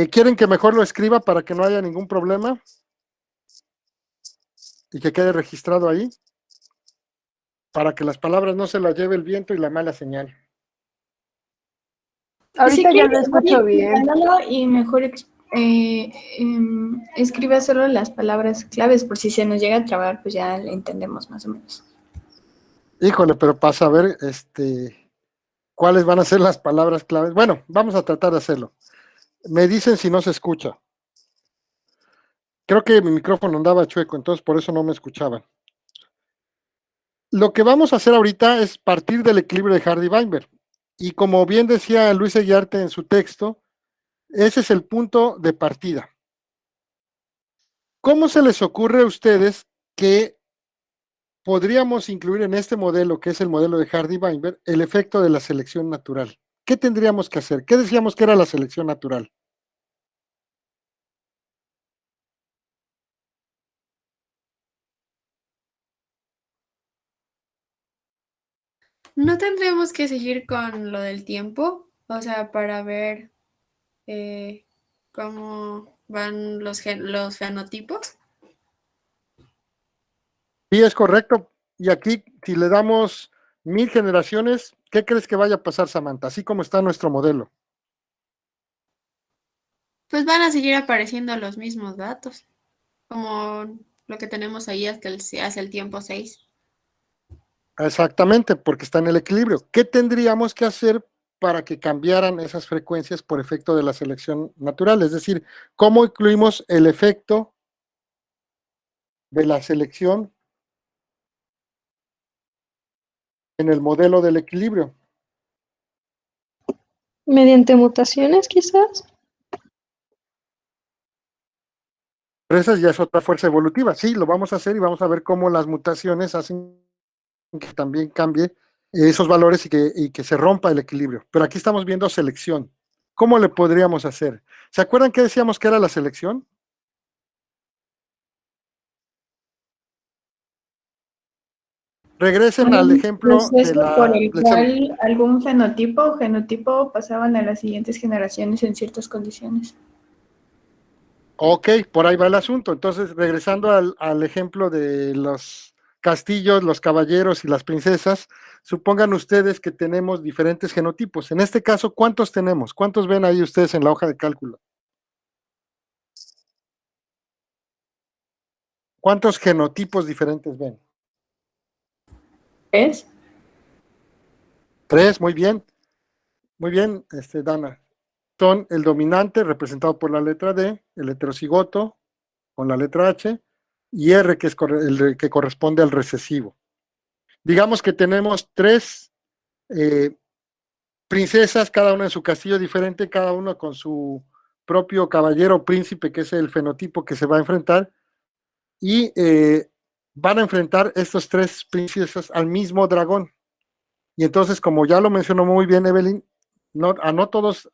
¿Quieren que mejor lo escriba para que no haya ningún problema? Y que quede registrado ahí, para que las palabras no se las lleve el viento y la mala señal. Ahorita Si ya quieres, lo escucho bien. y mejor escriba solo las palabras claves por si se nos llega a trabar, pues ya le entendemos más o menos. Híjole, pero para saber cuáles van a ser las palabras claves. Bueno, vamos a tratar de hacerlo. Me dicen si no se escucha. Creo que mi micrófono andaba chueco, entonces por eso no me escuchaban. Lo que vamos a hacer ahorita es partir del equilibrio de Hardy-Weinberg. Y como bien decía Luis Eguiarte en su texto, ese es el punto de partida. ¿Cómo se les ocurre a ustedes que podríamos incluir en este modelo, que es el modelo de Hardy-Weinberg, el efecto de la selección natural? ¿Qué tendríamos que hacer? ¿Qué decíamos que era la selección natural? ¿No tendremos que seguir con lo del tiempo? O sea, para ver cómo van los fenotipos. Sí, es correcto. Y aquí, si le damos 1000 generaciones, ¿qué crees que vaya a pasar, Samantha? Así como está nuestro modelo. Pues van a seguir apareciendo los mismos datos, como lo que tenemos ahí hacia el tiempo 6. Exactamente, porque está en el equilibrio. ¿Qué tendríamos que hacer para que cambiaran esas frecuencias por efecto de la selección natural? Es decir, ¿cómo incluimos el efecto de la selección en el modelo del equilibrio? Mediante mutaciones, quizás. Pero esa ya es otra fuerza evolutiva. Sí, lo vamos a hacer y vamos a ver cómo las mutaciones hacen que también cambie esos valores y que se rompa el equilibrio. Pero aquí estamos viendo selección. ¿Cómo le podríamos hacer? ¿Se acuerdan qué decíamos que era la selección? Regresen al ejemplo de proceso por la el cual algún fenotipo o genotipo pasaban a las siguientes generaciones en ciertas condiciones. Ok, por ahí va el asunto. Entonces, regresando al ejemplo de los castillos, los caballeros y las princesas, supongan ustedes que tenemos diferentes genotipos. En este caso, ¿cuántos tenemos? ¿Cuántos ven ahí ustedes en la hoja de cálculo? ¿Cuántos genotipos diferentes ven? ¿Es? 3, muy bien. Muy bien, Dana. Son el dominante, representado por la letra D, el heterocigoto, con la letra H, y R, que es el que corresponde al recesivo. Digamos que tenemos 3 princesas, cada una en su castillo diferente, cada uno con su propio caballero o príncipe, que es el fenotipo que se va a enfrentar, y van a enfrentar estos 3 princesas al mismo dragón. Y entonces, como ya lo mencionó muy bien Evelyn, no a todos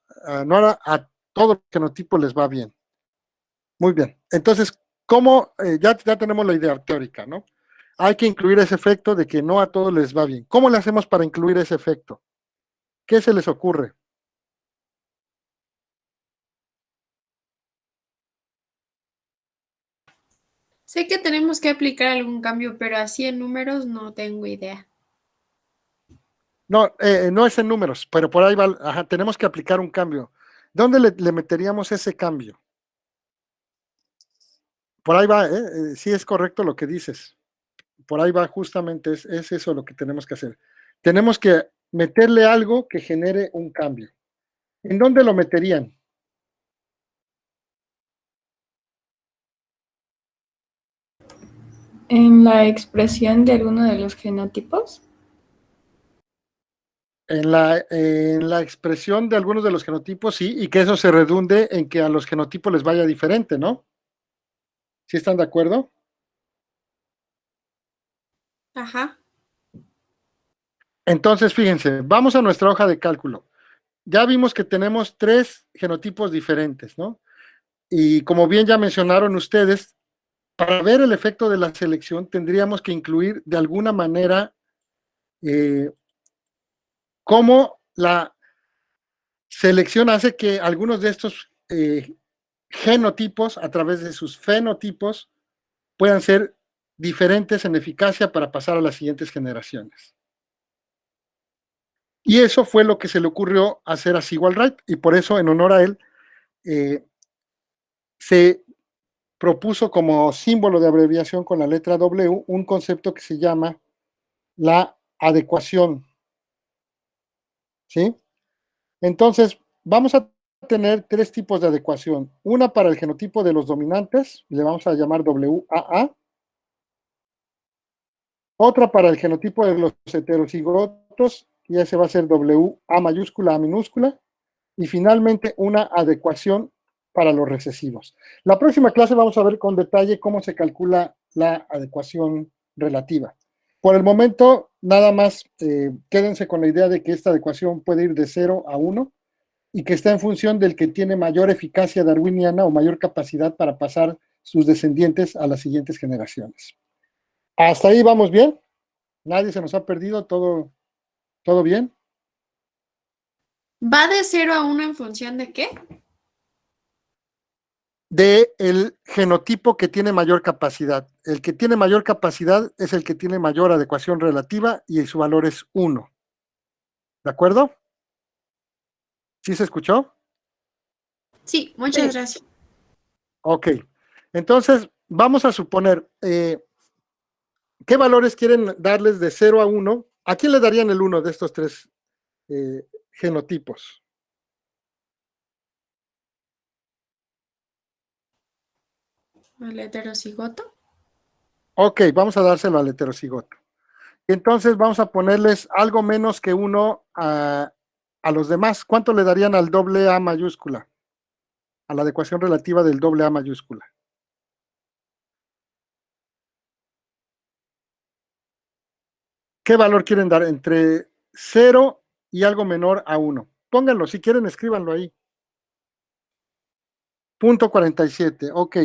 los genotipos les va bien. Muy bien. Entonces, ¿cómo? Ya tenemos la idea teórica, ¿no? Hay que incluir ese efecto de que no a todos les va bien. ¿Cómo le hacemos para incluir ese efecto? ¿Qué se les ocurre? Sé que tenemos que aplicar algún cambio, pero así en números no tengo idea. No, no es en números, pero por ahí va, ajá, tenemos que aplicar un cambio. ¿Dónde le meteríamos ese cambio? Por ahí va, sí es correcto lo que dices. Por ahí va justamente, es eso lo que tenemos que hacer. Tenemos que meterle algo que genere un cambio. ¿En dónde lo meterían? ¿En la expresión de alguno de los genotipos? En la expresión de algunos de los genotipos, sí, y que eso se redunde en que a los genotipos les vaya diferente, ¿no? ¿Sí están de acuerdo? Ajá. Entonces, fíjense, vamos a nuestra hoja de cálculo. Ya vimos que tenemos 3 genotipos diferentes, ¿no? Y como bien ya mencionaron ustedes, para ver el efecto de la selección tendríamos que incluir de alguna manera cómo la selección hace que algunos de estos genotipos, a través de sus fenotipos, puedan ser diferentes en eficacia para pasar a las siguientes generaciones. Y eso fue lo que se le ocurrió hacer a Sewall Wright, y por eso, en honor a él, se propuso como símbolo de abreviación con la letra W un concepto que se llama la adecuación. ¿Sí? Entonces, vamos a tener 3 tipos de adecuación. Una para el genotipo de los dominantes, le vamos a llamar WAA. Otra para el genotipo de los heterocigotos, y ese va a ser WA mayúscula, A minúscula. Y finalmente, una adecuación para los recesivos. La próxima clase vamos a ver con detalle cómo se calcula la adecuación relativa. Por el momento, nada más quédense con la idea de que esta adecuación puede ir de 0 a 1 y que está en función del que tiene mayor eficacia darwiniana o mayor capacidad para pasar sus descendientes a las siguientes generaciones. ¿Hasta ahí vamos bien? ¿Nadie se nos ha perdido? ¿Todo bien? ¿Va de 0 a 1 en función de qué? Del genotipo que tiene mayor capacidad. El que tiene mayor capacidad es el que tiene mayor adecuación relativa y su valor es 1. ¿De acuerdo? ¿Sí se escuchó? Sí, muchas gracias. Ok. Entonces, vamos a suponer, ¿qué valores quieren darles de 0 a 1? ¿A quién le darían el 1 de estos 3 genotipos? ¿Al heterocigoto? Ok, vamos a dárselo al heterocigoto. Entonces vamos a ponerles algo menos que 1 a los demás. ¿Cuánto le darían al doble A mayúscula? A la adecuación relativa del doble A mayúscula. ¿Qué valor quieren dar? Entre 0 y algo menor a 1. Pónganlo, si quieren, escríbanlo ahí. 0.47, ok.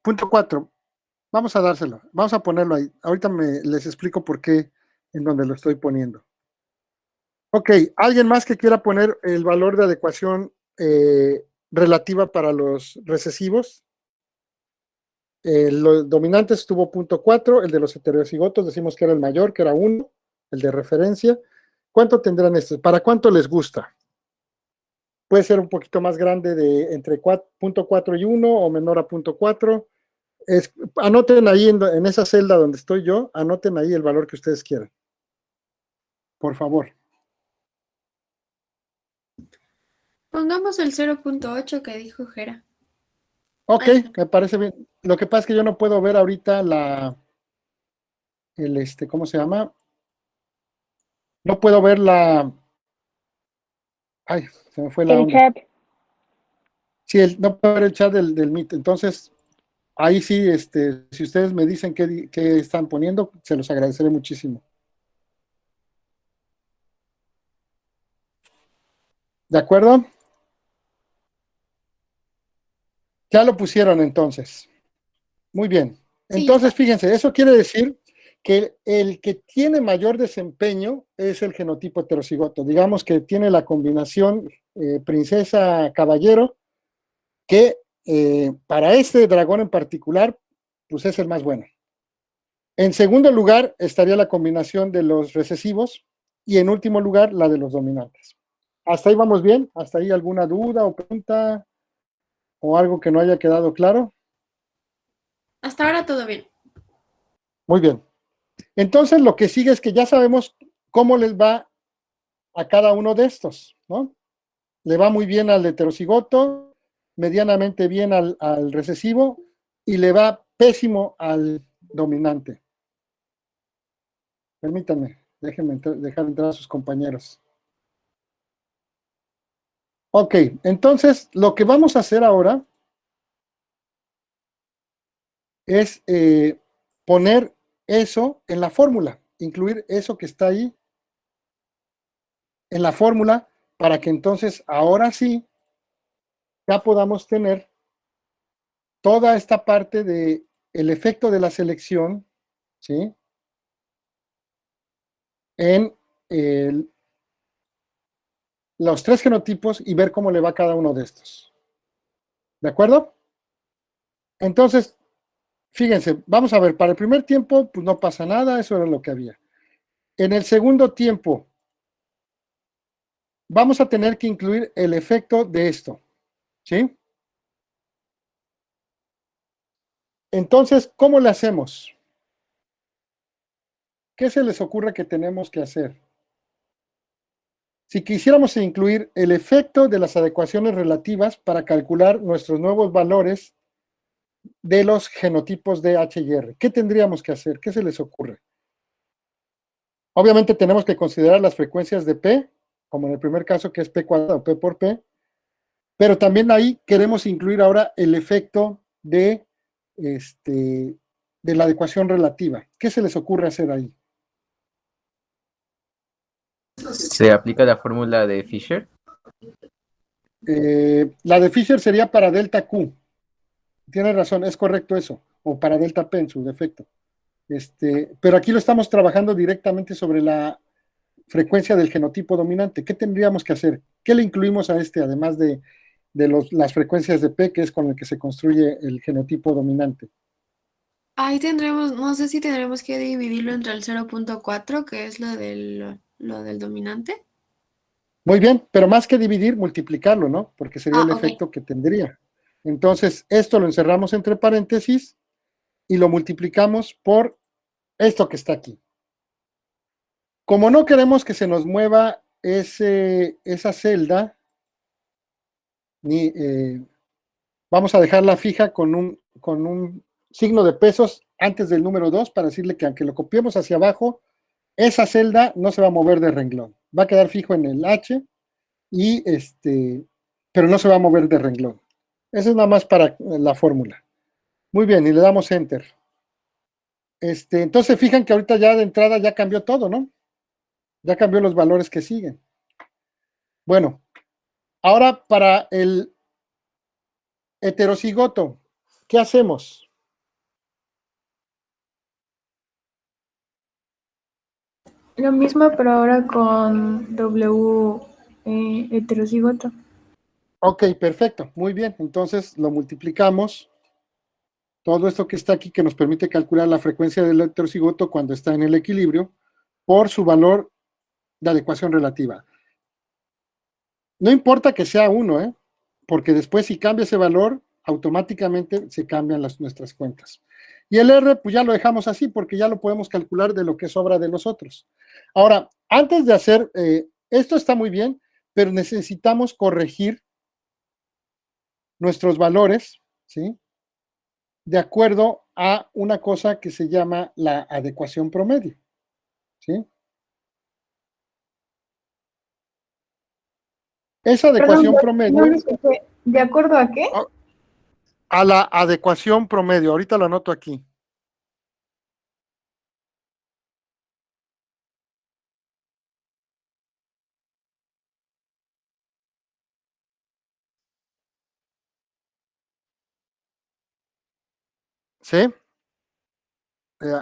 0.4, vamos a dárselo, vamos a ponerlo ahí. Ahorita les explico por qué en donde lo estoy poniendo. Ok, ¿alguien más que quiera poner el valor de adecuación relativa para los recesivos? Los dominantes estuvo 0.4, el de los heterocigotos decimos que era el mayor, que era 1, el de referencia. ¿Cuánto tendrán estos? ¿Para cuánto les gusta? Puede ser un poquito más grande de entre 0.4 y 1 o menor a 0.4. Anoten ahí en esa celda donde estoy yo, anoten ahí el valor que ustedes quieran. Por favor. Pongamos el 0.8 que dijo Jera. Ok, me parece bien. Lo que pasa es que yo no puedo ver ahorita ¿cómo se llama? No puedo ver ay, se me fue la El onda. chat. Sí, no puedo ver el chat del Meet. Entonces, ahí sí, si ustedes me dicen qué están poniendo, se los agradeceré muchísimo. ¿De acuerdo? Ya lo pusieron entonces. Muy bien. Sí, ya Entonces, está. fíjense, eso quiere decir que el que tiene mayor desempeño es el genotipo heterocigoto. Digamos que tiene la combinación princesa-caballero, que para este dragón en particular, pues es el más bueno. En segundo lugar estaría la combinación de los recesivos y en último lugar la de los dominantes. ¿Hasta ahí vamos bien? ¿Hasta ahí alguna duda o pregunta o algo que no haya quedado claro? Hasta ahora todo bien. Muy bien. Entonces lo que sigue es que ya sabemos cómo les va a cada uno de estos, ¿no? Le va muy bien al heterocigoto, medianamente bien al recesivo y le va pésimo al dominante. Permítanme, déjenme dejar entrar a sus compañeros. Ok, entonces lo que vamos a hacer ahora es poner eso en la fórmula, incluir eso que está ahí en la fórmula para que entonces ahora sí ya podamos tener toda esta parte de el efecto de la selección, ¿sí? En los 3 genotipos y ver cómo le va a cada uno de estos. ¿De acuerdo? Entonces, fíjense, vamos a ver, para el primer tiempo, pues no pasa nada, eso era lo que había. En el segundo tiempo, vamos a tener que incluir el efecto de esto, ¿sí? Entonces, ¿cómo le hacemos? ¿Qué se les ocurre que tenemos que hacer? Si quisiéramos incluir el efecto de las adecuaciones relativas para calcular nuestros nuevos valores de los genotipos de H y R, ¿qué tendríamos que hacer? ¿Qué se les ocurre? Obviamente tenemos que considerar las frecuencias de P, como en el primer caso que es P cuadrado, P por P, pero también ahí queremos incluir ahora el efecto de la adecuación relativa. ¿Qué se les ocurre hacer ahí? ¿Se aplica la fórmula de Fisher? La de Fisher sería para delta Q. Tiene razón, es correcto eso. O para delta P en su defecto. Pero aquí lo estamos trabajando directamente sobre la frecuencia del genotipo dominante. ¿Qué tendríamos que hacer? ¿Qué le incluimos a además de las frecuencias de P, que es con el que se construye el genotipo dominante? Ahí tendremos, no sé si tendremos que dividirlo entre el 0.4, que es lo del dominante. Muy bien, pero más que dividir, multiplicarlo, ¿no? Porque sería el Ok. efecto que tendría. Entonces, esto lo encerramos entre paréntesis y lo multiplicamos por esto que está aquí. Como no queremos que se nos mueva esa celda, vamos a dejarla fija con un signo de pesos antes del número 2 para decirle que aunque lo copiemos hacia abajo, esa celda no se va a mover de renglón. Va a quedar fijo en el H, pero no se va a mover de renglón. Eso es nada más para la fórmula. Muy bien, y le damos Enter. Entonces fijan que ahorita ya de entrada ya cambió todo, ¿no? Ya cambió los valores que siguen. Bueno, ahora para el heterocigoto, ¿qué hacemos? Lo mismo, pero ahora con W heterocigoto. Ok, perfecto, muy bien. Entonces lo multiplicamos. Todo esto que está aquí que nos permite calcular la frecuencia del heterocigoto cuando está en el equilibrio por su valor de adecuación relativa. No importa que sea 1, ¿eh? Porque después si cambia ese valor, automáticamente se cambian nuestras cuentas. Y el R, pues ya lo dejamos así porque ya lo podemos calcular de lo que sobra de los otros. Ahora, antes de hacer, esto está muy bien, pero necesitamos corregir nuestros valores, ¿sí? De acuerdo a una cosa que se llama la adecuación promedio, ¿sí? Esa Perdón, adecuación no promedio, lo escuché. ¿De acuerdo a qué? a la adecuación promedio, ahorita lo anoto aquí. ¿Sí?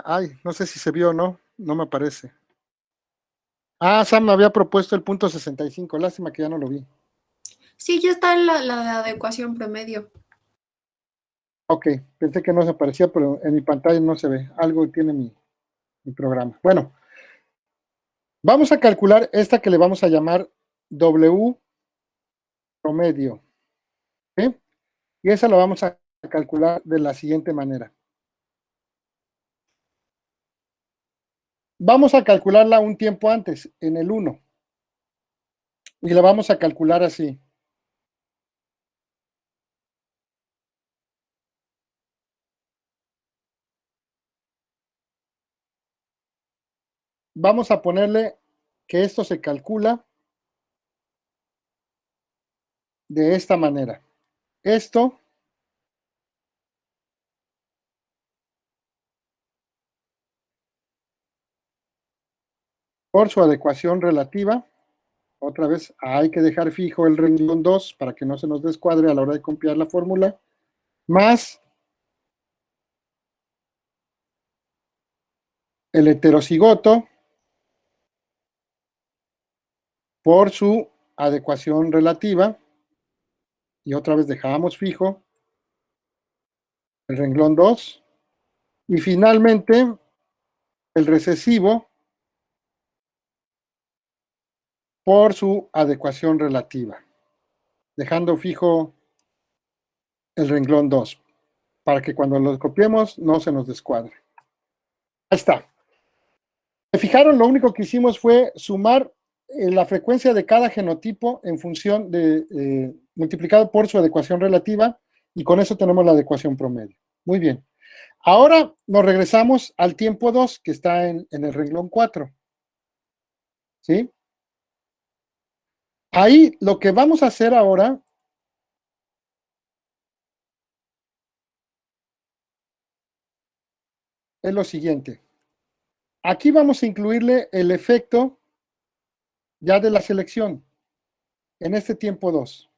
Ay, no sé si se vio o no, no me aparece. Ah, Sam me había propuesto el punto 65, lástima que ya no lo vi. Sí, ya está la de adecuación promedio. Ok, pensé que no se aparecía, pero en mi pantalla no se ve. Algo tiene mi programa. Bueno, vamos a calcular esta que le vamos a llamar W promedio. ¿Sí? Y esa la vamos a calcular de la siguiente manera. Vamos a calcularla un tiempo antes, en el 1. Y la vamos a calcular así. Vamos a ponerle que esto se calcula de esta manera. Esto por su adecuación relativa. Otra vez hay que dejar fijo el renglón 2 para que no se nos descuadre a la hora de copiar la fórmula, más el heterocigoto por su adecuación relativa, y otra vez dejamos fijo el renglón 2, y finalmente el recesivo por su adecuación relativa, dejando fijo el renglón 2, para que cuando lo copiemos no se nos descuadre. Ahí está. ¿Se fijaron? Lo único que hicimos fue sumar la frecuencia de cada genotipo en función de multiplicado por su adecuación relativa, y con eso tenemos la adecuación promedio. Muy bien. Ahora nos regresamos al tiempo 2 que está en el renglón 4. ¿Sí? Ahí lo que vamos a hacer ahora es lo siguiente. Aquí vamos a incluirle el efecto ya de la selección en este tiempo 2.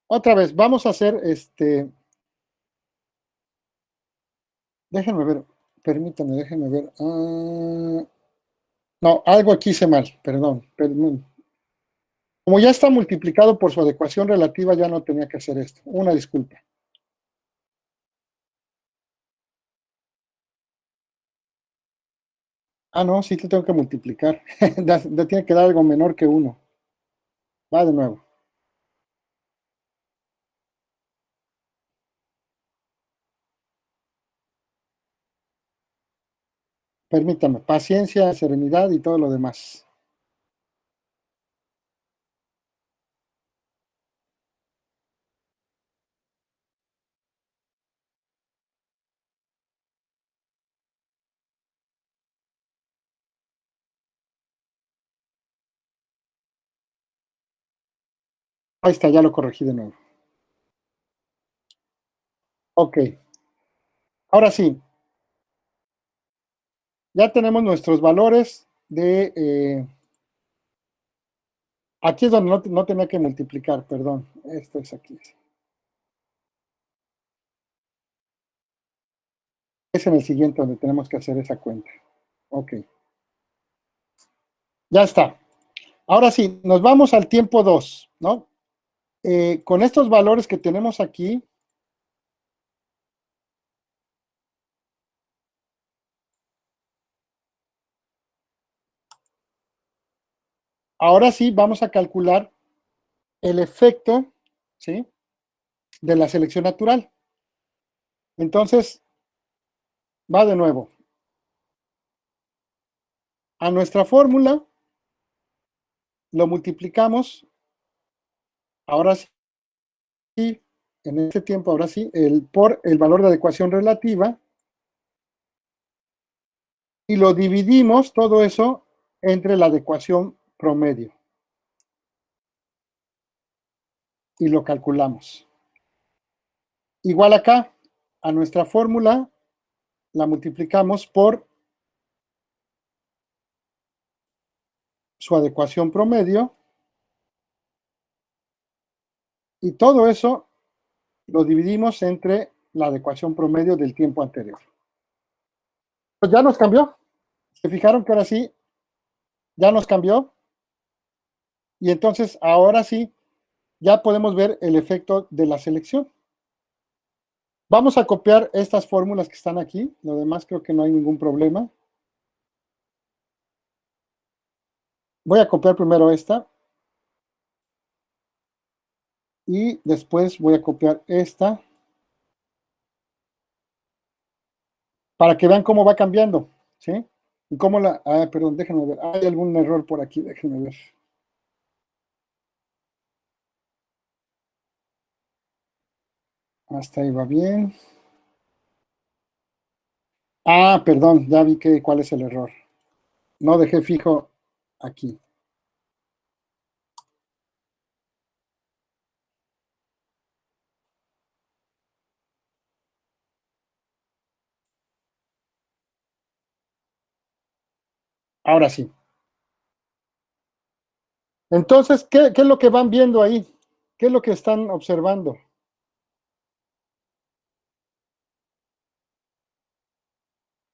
Otra vez, vamos a hacer déjenme ver, permítanme, déjenme ver. No, algo aquí hice mal, perdón. Como ya está multiplicado por su adecuación relativa, ya no tenía que hacer esto. Una disculpa. Ah, no, sí te tengo que multiplicar. Tiene que dar algo menor que 1. Va de nuevo. Permítame, paciencia, serenidad y todo lo demás. Ahí está, ya lo corregí de nuevo. Ok. Ahora sí. Ya tenemos nuestros valores de... aquí es donde no tenía que multiplicar, perdón. Esto es aquí. Es en el siguiente donde tenemos que hacer esa cuenta. Ok. Ya está. Ahora sí, nos vamos al tiempo 2, ¿no? Con estos valores que tenemos aquí, ahora sí vamos a calcular el efecto, ¿sí?, de la selección natural. Entonces, va de nuevo. A nuestra fórmula lo multiplicamos, ahora sí, en este tiempo, ahora sí, por el valor de adecuación relativa, y lo dividimos todo eso entre la adecuación promedio. Y lo calculamos. Igual acá, a nuestra fórmula la multiplicamos por su adecuación promedio, y todo eso lo dividimos entre la adecuación promedio del tiempo anterior. Pues ya nos cambió. ¿Se fijaron que ahora sí ya nos cambió? Y entonces ahora sí ya podemos ver el efecto de la selección. Vamos a copiar estas fórmulas que están aquí. Lo demás creo que no hay ningún problema. Voy a copiar primero esta. Y después voy a copiar esta. Para que vean cómo va cambiando, ¿sí? Y cómo la... Ah, perdón, déjenme ver. Hay algún error por aquí, déjenme ver. Hasta ahí va bien. Ah, perdón, ya vi cuál es el error. No dejé fijo aquí. Ahora sí. Entonces, ¿qué es lo que van viendo ahí? ¿Qué es lo que están observando?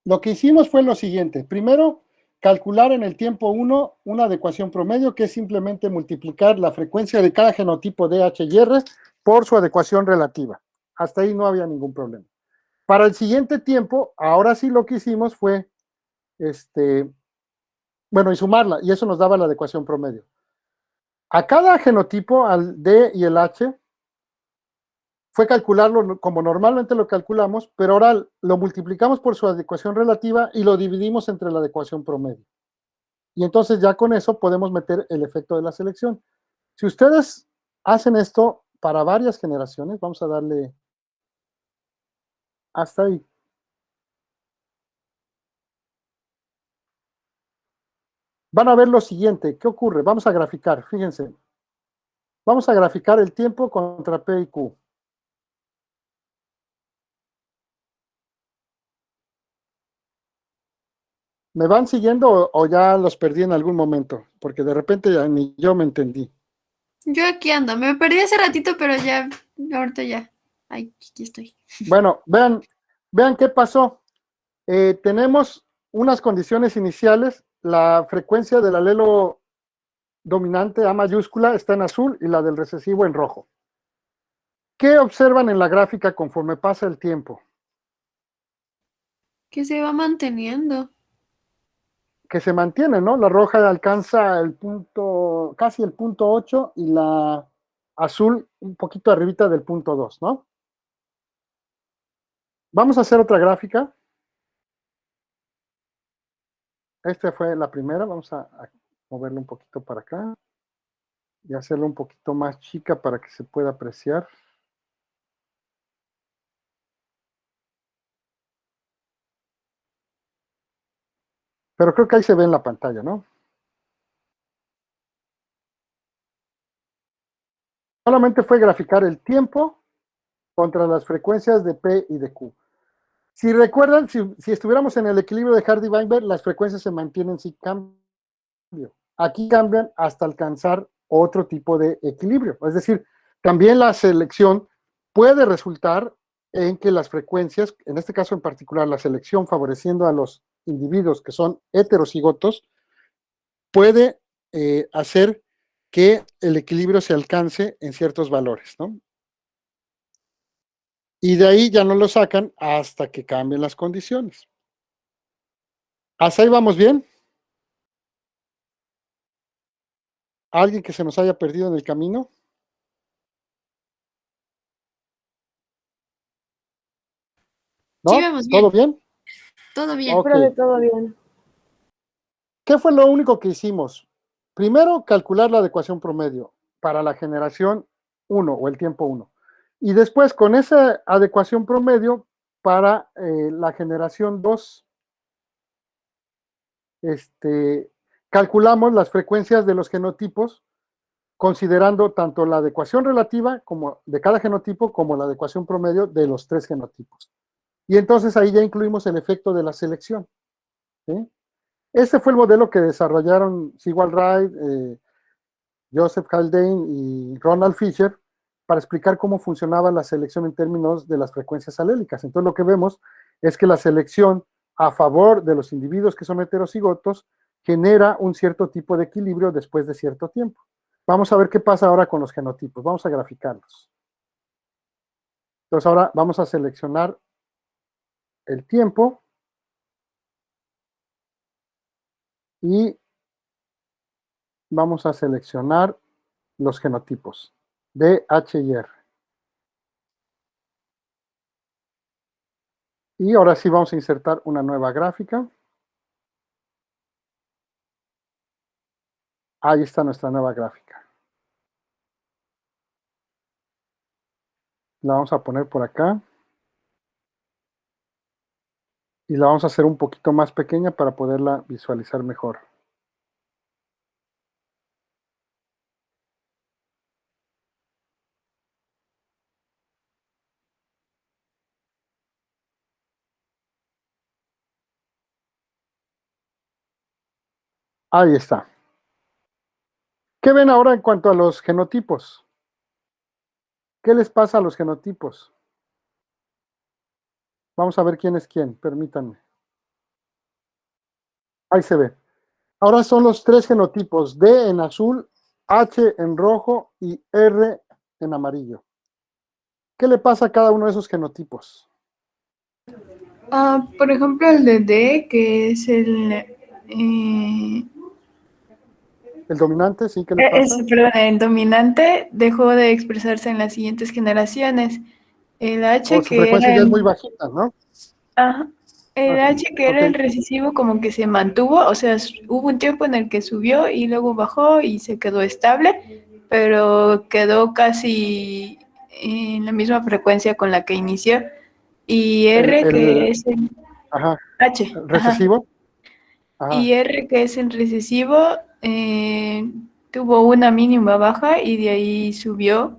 Lo que hicimos fue lo siguiente. Primero, calcular en el tiempo 1 una adecuación promedio, que es simplemente multiplicar la frecuencia de cada genotipo de H y R por su adecuación relativa. Hasta ahí no había ningún problema. Para el siguiente tiempo, ahora sí lo que hicimos fue, bueno, y sumarla, y eso nos daba la adecuación promedio. A cada genotipo, al D y el H, fue calcularlo como normalmente lo calculamos, pero ahora lo multiplicamos por su adecuación relativa y lo dividimos entre la adecuación promedio. Y entonces ya con eso podemos meter el efecto de la selección. Si ustedes hacen esto para varias generaciones, vamos a darle hasta ahí. Van a ver lo siguiente. ¿Qué ocurre? Vamos a graficar, fíjense. Vamos a graficar el tiempo contra P y Q. ¿Me van siguiendo o ya los perdí en algún momento? Porque de repente ya ni yo me entendí. Yo aquí ando. Me perdí hace ratito, pero ya, ahorita ya. Ay, aquí estoy. Bueno, vean qué pasó. Tenemos unas condiciones iniciales. La frecuencia del alelo dominante A mayúscula está en azul y la del recesivo en rojo. ¿Qué observan en la gráfica conforme pasa el tiempo? Que se va manteniendo. Que se mantiene, ¿no? La roja alcanza el punto, casi el punto 8 y la azul un poquito arribita del punto 2, ¿no? Vamos a hacer otra gráfica. Esta fue la primera. Vamos a moverlo un poquito para acá y hacerlo un poquito más chica para que se pueda apreciar. Pero creo que ahí se ve en la pantalla, ¿no? Solamente fue graficar el tiempo contra las frecuencias de P y de Q. Si recuerdan, si estuviéramos en el equilibrio de Hardy-Weinberg, las frecuencias se mantienen sin cambio. Aquí cambian hasta alcanzar otro tipo de equilibrio. Es decir, también la selección puede resultar en que las frecuencias, en este caso en particular la selección favoreciendo a los individuos que son heterocigotos, puede hacer que el equilibrio se alcance en ciertos valores, ¿no? Y de ahí ya no lo sacan hasta que cambien las condiciones. ¿Hasta ahí vamos bien? ¿Alguien que se nos haya perdido en el camino? ¿No? Sí, vamos bien. ¿Todo bien? Todo bien. Ok. Profe, todo bien. ¿Qué fue lo único que hicimos? Primero, calcular la adecuación promedio para la generación 1 o el tiempo 1. Y después, con esa adecuación promedio para la generación 2, calculamos las frecuencias de los genotipos, considerando tanto la adecuación relativa como de cada genotipo como la adecuación promedio de los 3 genotipos. Y entonces ahí ya incluimos el efecto de la selección, ¿sí? Este fue el modelo que desarrollaron Sewall Wright, Joseph Haldane y Ronald Fisher para explicar cómo funcionaba la selección en términos de las frecuencias alélicas. Entonces lo que vemos es que la selección a favor de los individuos que son heterocigotos genera un cierto tipo de equilibrio después de cierto tiempo. Vamos a ver qué pasa ahora con los genotipos. Vamos a graficarlos. Entonces ahora vamos a seleccionar el tiempo y vamos a seleccionar los genotipos D, H y R. Y ahora sí vamos a insertar una nueva gráfica. Ahí está nuestra nueva gráfica. La vamos a poner por acá. Y la vamos a hacer un poquito más pequeña para poderla visualizar mejor. Ahí está. ¿Qué ven ahora en cuanto a los genotipos? ¿Qué les pasa a los genotipos? Vamos a ver quién es quién, permítanme. Ahí se ve. Ahora son los 3 genotipos, D en azul, H en rojo y R en amarillo. ¿Qué le pasa a cada uno de esos genotipos? Por ejemplo, el de D, que es ¿El dominante? ¿Sí? ¿Qué le pasa? perdón, el dominante, dejó de expresarse en las siguientes generaciones. El H, O su que frecuencia era ya es el, muy bajita, ¿no? ajá, el Ok, H, que era el ok. recesivo, como que se mantuvo, o sea, hubo un tiempo en el que subió y luego bajó y se quedó estable, pero quedó casi en la misma frecuencia con la que inició. Y R, que es el Ajá, H, el ajá. recesivo. Ajá. Y R, que es el recesivo, tuvo una mínima baja y de ahí subió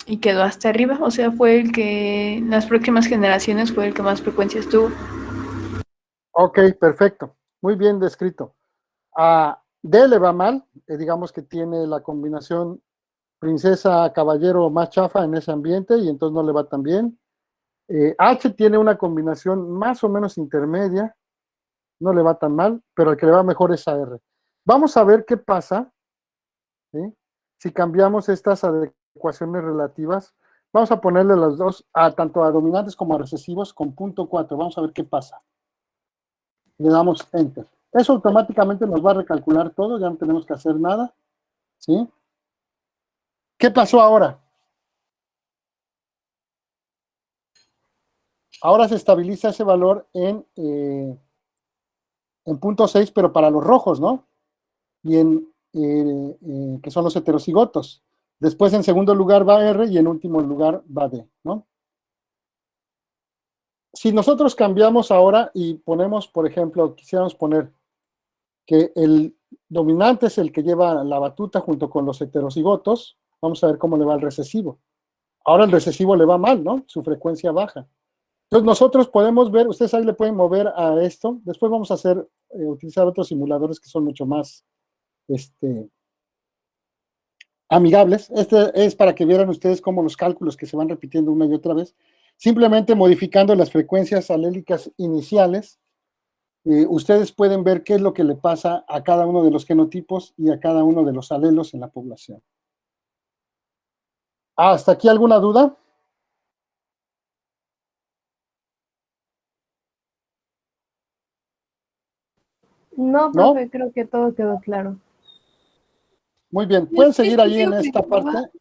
y quedó hasta arriba. O sea, fue el que en las próximas generaciones fue el que más frecuencias tuvo. Ok, perfecto. Muy bien descrito. A D le va mal, digamos que tiene la combinación princesa-caballero más chafa en ese ambiente y entonces no le va tan bien. H tiene una combinación más o menos intermedia, no le va tan mal, pero el que le va mejor es a R. Vamos a ver qué pasa, ¿sí? Si cambiamos estas adecuaciones relativas. Vamos a ponerle los dos, tanto a dominantes como a recesivos, con 0.4. Vamos a ver qué pasa. Le damos Enter. Eso automáticamente nos va a recalcular todo, ya no tenemos que hacer nada, ¿sí? ¿Qué pasó ahora? Ahora se estabiliza ese valor en 0.6, pero para los rojos, ¿no? Y que son los heterocigotos. Después, en segundo lugar, va R y en último lugar va D, ¿no? Si nosotros cambiamos ahora y ponemos, por ejemplo, quisiéramos poner que el dominante es el que lleva la batuta junto con los heterocigotos, vamos a ver cómo le va al recesivo. Ahora el recesivo le va mal, ¿no? Su frecuencia baja. Entonces nosotros podemos ver, ustedes ahí le pueden mover a esto, después vamos a hacer, utilizar otros simuladores que son mucho más amigables. Este es para que vieran ustedes cómo los cálculos que se van repitiendo una y otra vez, simplemente modificando las frecuencias alélicas iniciales ustedes pueden ver qué es lo que le pasa a cada uno de los genotipos y a cada uno de los alelos en la población. ¿Hasta aquí alguna duda? No, ¿No? profe, creo que todo quedó claro. Muy bien, Yo pueden al seguir ahí en principio esta pensaba- parte.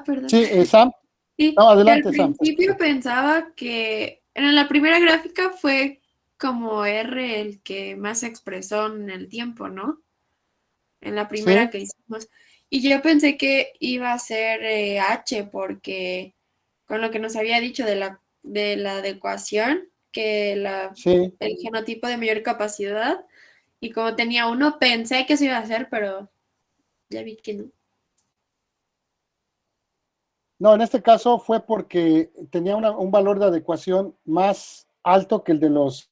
Perdón. Sí, Sam. Sí, No, que al adelante, Sam. principio pensaba que en la primera gráfica fue como R el que más se expresó en el tiempo, ¿no? En la primera Sí, que hicimos. Y yo pensé que iba a ser H, porque con lo que nos había dicho de la adecuación, que sí. el genotipo de mayor capacidad, y como tenía uno, pensé que eso iba a ser, pero ya vi que no. No, en este caso fue porque tenía un valor de adecuación más alto que el de los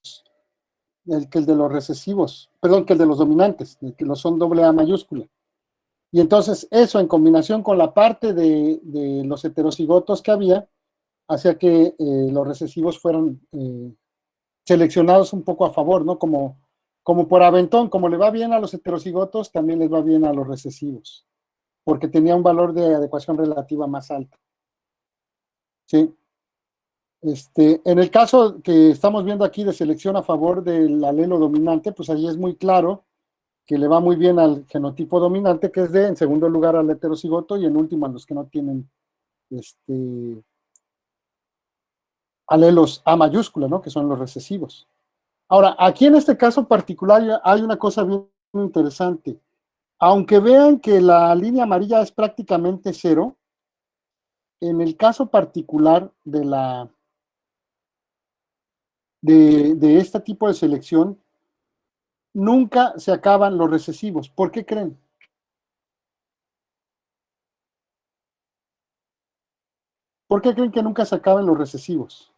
recesivos, perdón, que el de los dominantes, que los son doble A mayúscula. Y entonces eso en combinación con la parte de los heterocigotos que había, hacía que los recesivos fueran seleccionados un poco a favor, ¿no? Como por aventón, como le va bien a los heterocigotos, también les va bien a los recesivos, porque tenía un valor de adecuación relativa más alto. Sí. En el caso que estamos viendo aquí de selección a favor del alelo dominante, pues ahí es muy claro que le va muy bien al genotipo dominante, que es en segundo lugar al heterocigoto y en último a los que no tienen alelos A mayúscula, ¿no? Que son los recesivos. Ahora, aquí en este caso particular hay una cosa bien interesante. Aunque vean que la línea amarilla es prácticamente cero, en el caso particular de este tipo de selección, nunca se acaban los recesivos. ¿Por qué creen? ¿Por qué creen que nunca se acaban los recesivos?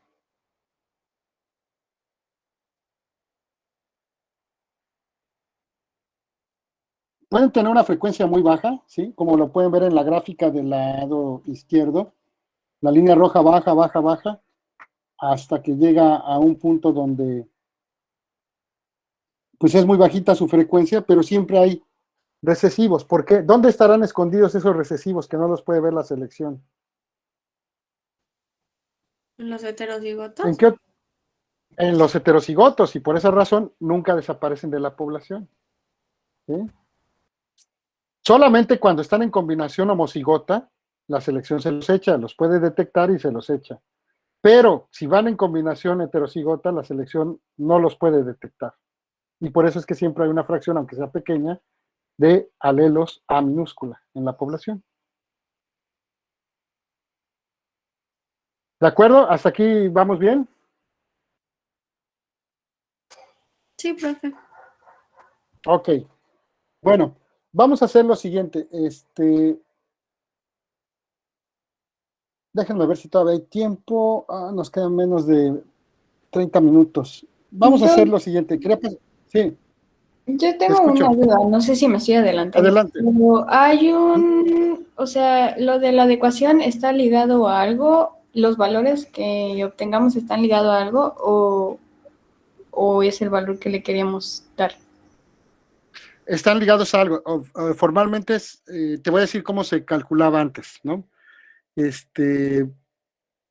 Pueden tener una frecuencia muy baja, ¿sí? Como lo pueden ver en la gráfica del lado izquierdo. La línea roja baja, baja, baja, hasta que llega a un punto donde pues es muy bajita su frecuencia, pero siempre hay recesivos. ¿Por qué? ¿Dónde estarán escondidos esos recesivos que no los puede ver la selección? ¿En los heterocigotos? En los heterocigotos, y por esa razón nunca desaparecen de la población. ¿Sí? Solamente cuando están en combinación homocigota, la selección se los echa, los puede detectar y se los echa. Pero si van en combinación heterocigota, la selección no los puede detectar. Y por eso es que siempre hay una fracción, aunque sea pequeña, de alelos A minúscula en la población. ¿De acuerdo? ¿Hasta aquí vamos bien? Sí, profe. Ok. Bueno, vamos a hacer lo siguiente. Déjenme ver si todavía hay tiempo. Nos quedan menos de 30 minutos. Vamos a hacer lo siguiente. Sí, Yo te tengo una escucho. duda, no sé si me estoy adelantando. Adelante. Pero o sea, lo de la adecuación está ligado a algo, los valores que obtengamos están ligados a algo o es el valor que le queríamos dar. Están ligados a algo. Formalmente te voy a decir cómo se calculaba antes, ¿no?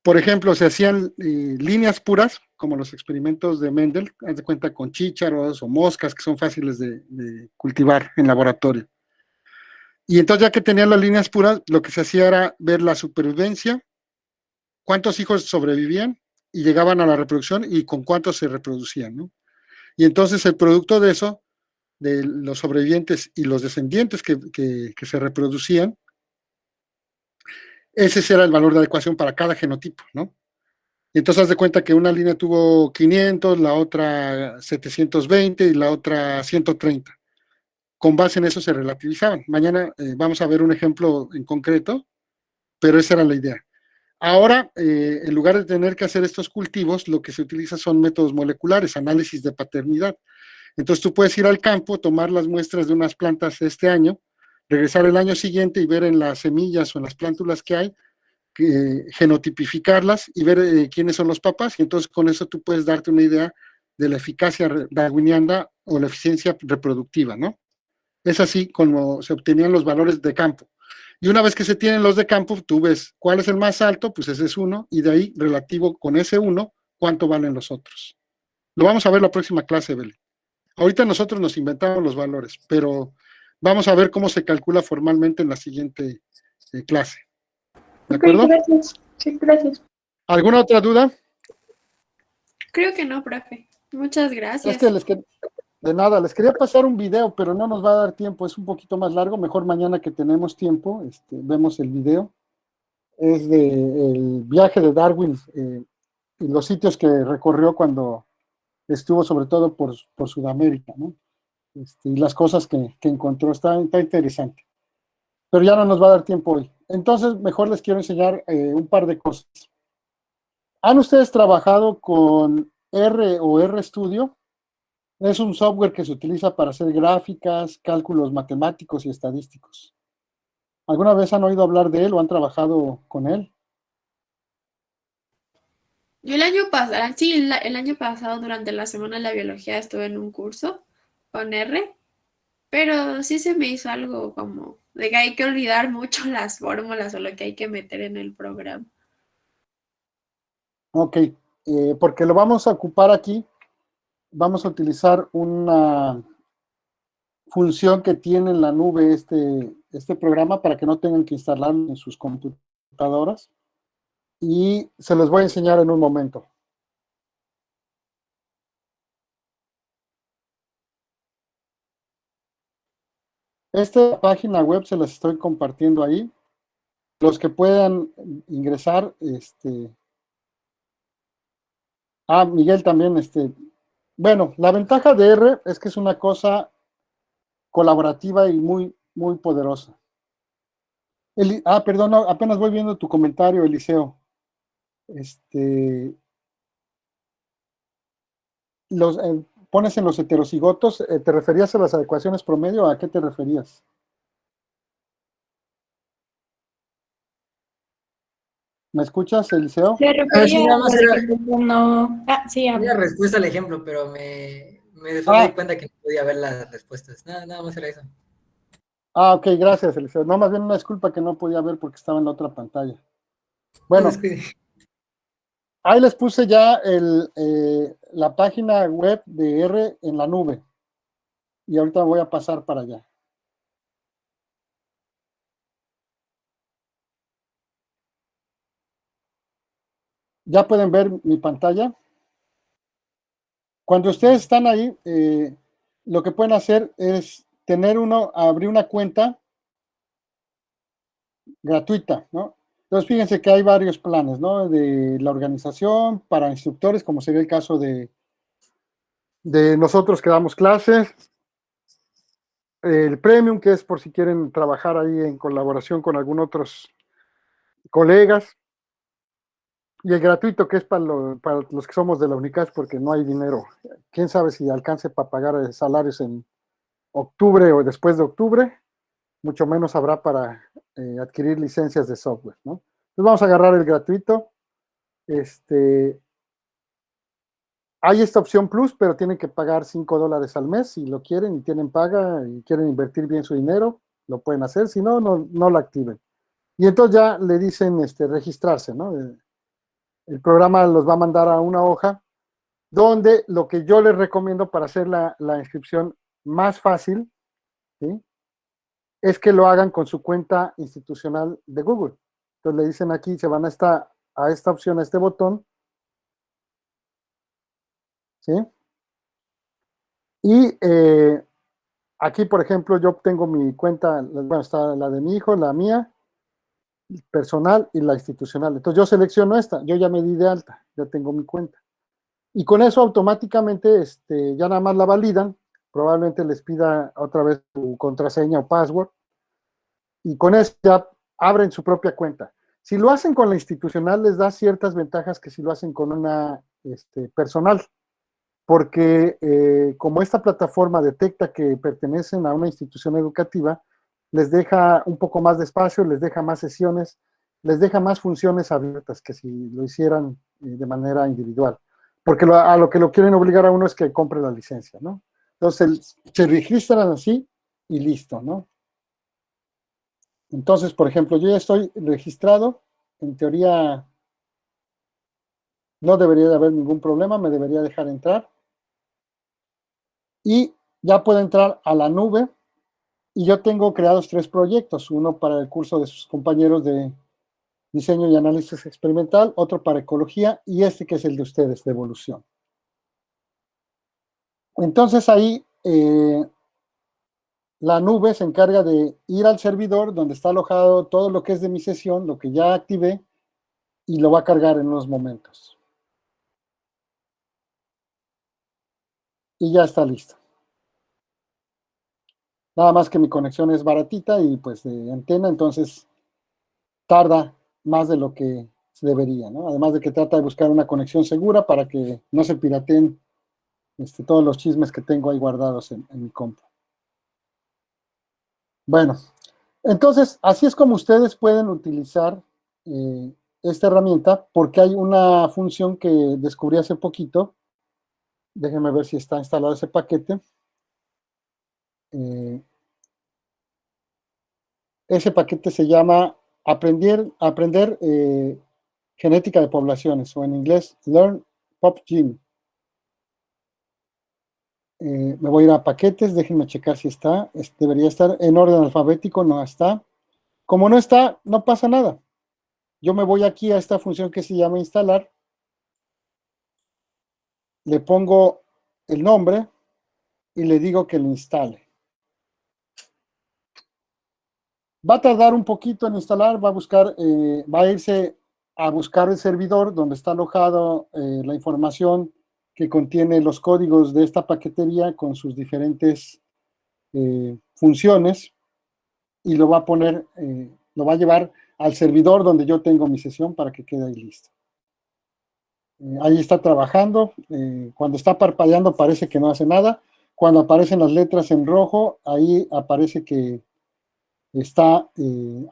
Por ejemplo, se hacían líneas puras, como los experimentos de Mendel, haz de cuenta con chícharos o moscas, que son fáciles de cultivar en laboratorio. Y entonces, ya que tenían las líneas puras, lo que se hacía era ver la supervivencia, cuántos hijos sobrevivían y llegaban a la reproducción y con cuántos se reproducían, ¿no? Y entonces el producto de eso, de los sobrevivientes y los descendientes que se reproducían, ese era el valor de adecuación para cada genotipo, ¿no? Entonces, haz de cuenta que una línea tuvo 500, la otra 720 y la otra 130. Con base en eso se relativizaban. Mañana vamos a ver un ejemplo en concreto, pero esa era la idea. Ahora, en lugar de tener que hacer estos cultivos, lo que se utiliza son métodos moleculares, análisis de paternidad. Entonces, tú puedes ir al campo, tomar las muestras de unas plantas este año, regresar el año siguiente y ver en las semillas o en las plántulas que hay, genotipificarlas y ver quiénes son los papás. Y entonces, con eso tú puedes darte una idea de la eficacia darwiniana o la eficiencia reproductiva, ¿no? Es así como se obtenían los valores de campo. Y una vez que se tienen los de campo, tú ves cuál es el más alto, pues ese es 1, y de ahí, relativo con ese 1, cuánto valen los otros. Lo vamos a ver la próxima clase, Beli. Ahorita nosotros nos inventamos los valores, pero vamos a ver cómo se calcula formalmente en la siguiente clase. ¿De acuerdo? Gracias. Sí, gracias. ¿Alguna otra duda? Creo que no, profe. Muchas gracias. Es que de nada, les quería pasar un video, pero no nos va a dar tiempo, es un poquito más largo, mejor mañana que tenemos tiempo, vemos el video. Es del viaje de Darwin y los sitios que recorrió cuando estuvo sobre todo por Sudamérica, ¿no? Y las cosas que encontró, está interesante. Pero ya no nos va a dar tiempo hoy. Entonces, mejor les quiero enseñar un par de cosas. ¿Han ustedes trabajado con R o RStudio? Es un software que se utiliza para hacer gráficas, cálculos matemáticos y estadísticos. ¿Alguna vez han oído hablar de él o han trabajado con él? Yo el año pasado, sí, el año pasado durante la semana de la biología estuve en un curso con R, pero sí se me hizo algo como de que hay que olvidar mucho las fórmulas o lo que hay que meter en el programa. Ok, porque lo vamos a ocupar aquí. Vamos a utilizar una función que tiene en la nube este programa para que no tengan que instalarlo en sus computadoras. Y se los voy a enseñar en un momento. Esta página web se las estoy compartiendo ahí. Los que puedan ingresar, Miguel también, bueno, la ventaja de R es que es una cosa colaborativa y muy, muy poderosa. Perdón, no, apenas voy viendo tu comentario, Eliseo. Pones en los heterocigotos, ¿te referías a las adecuaciones promedio? ¿A qué te referías? ¿Me escuchas, Eliseo? Se refería nada más a era- que no. Sí, Una respuesta al ejemplo, pero me di cuenta que no podía ver las respuestas. Nada más era eso. Ok, gracias, Eliseo. No, más bien una disculpa que no podía ver porque estaba en la otra pantalla. Bueno, ahí les puse ya la página web de R en la nube. Y ahorita voy a pasar para allá. ¿Ya pueden ver mi pantalla? Cuando ustedes están ahí, lo que pueden hacer es abrir una cuenta gratuita, ¿no? Entonces, fíjense que hay varios planes, ¿no? De la organización, para instructores, como sería el caso de nosotros que damos clases. El premium, que es por si quieren trabajar ahí en colaboración con algunos otros colegas. Y el gratuito, que es para los que somos de la UNICACH, porque no hay dinero. Quién sabe si alcance para pagar salarios en octubre o después de octubre. Mucho menos habrá para adquirir licencias de software, ¿no? Entonces vamos a agarrar el gratuito. Hay esta opción Plus, pero tienen que pagar $5 al mes si lo quieren y tienen paga y quieren invertir bien su dinero, lo pueden hacer, si no, no lo activen. Y entonces ya le dicen registrarse, ¿no? El programa los va a mandar a una hoja donde lo que yo les recomiendo para hacer la inscripción más fácil, ¿sí?, es que lo hagan con su cuenta institucional de Google. Entonces le dicen aquí, se van a esta opción, a este botón, ¿sí? Y aquí, por ejemplo, yo tengo mi cuenta, bueno, está la de mi hijo, la mía, personal y la institucional. Entonces yo selecciono esta, yo ya me di de alta, ya tengo mi cuenta. Y con eso automáticamente ya nada más la validan, probablemente les pida otra vez su contraseña o password, y con eso ya abren su propia cuenta. Si lo hacen con la institucional, les da ciertas ventajas que si lo hacen con una personal, porque como esta plataforma detecta que pertenecen a una institución educativa, les deja un poco más de espacio, les deja más sesiones, les deja más funciones abiertas que si lo hicieran de manera individual. porque a lo que lo quieren obligar a uno es que compre la licencia, ¿no? Entonces, se registran así y listo, ¿no? Entonces, por ejemplo, yo ya estoy registrado, en teoría no debería de haber ningún problema, me debería dejar entrar. Y ya puedo entrar a la nube y yo tengo creados 3 proyectos, uno para el curso de sus compañeros de diseño y análisis experimental, otro para ecología y este que es el de ustedes, de evolución. Entonces ahí la nube se encarga de ir al servidor donde está alojado todo lo que es de mi sesión, lo que ya activé, y lo va a cargar en unos momentos. Y ya está listo. Nada más que mi conexión es baratita y pues de antena, entonces tarda más de lo que se debería, ¿no? Además de que trata de buscar una conexión segura para que no se pirateen todos los chismes que tengo ahí guardados en mi compu. Bueno, entonces así es como ustedes pueden utilizar esta herramienta, porque hay una función que descubrí hace poquito. Déjenme ver si está instalado ese paquete. Ese paquete se llama Aprender Genética de Poblaciones, o en inglés Learn PopGene. Me voy a ir a paquetes, déjenme checar si está. Debería estar en orden alfabético, no está. Como no está, no pasa nada. Yo me voy aquí a esta función que se llama instalar. Le pongo el nombre y le digo que lo instale. Va a tardar un poquito en instalar, va a irse a buscar el servidor donde está alojado la información que contiene los códigos de esta paquetería con sus diferentes funciones, y lo va a poner, lo va a llevar al servidor donde yo tengo mi sesión para que quede ahí listo. Ahí está trabajando. Cuando está parpadeando parece que no hace nada. Cuando aparecen las letras en rojo, ahí aparece que está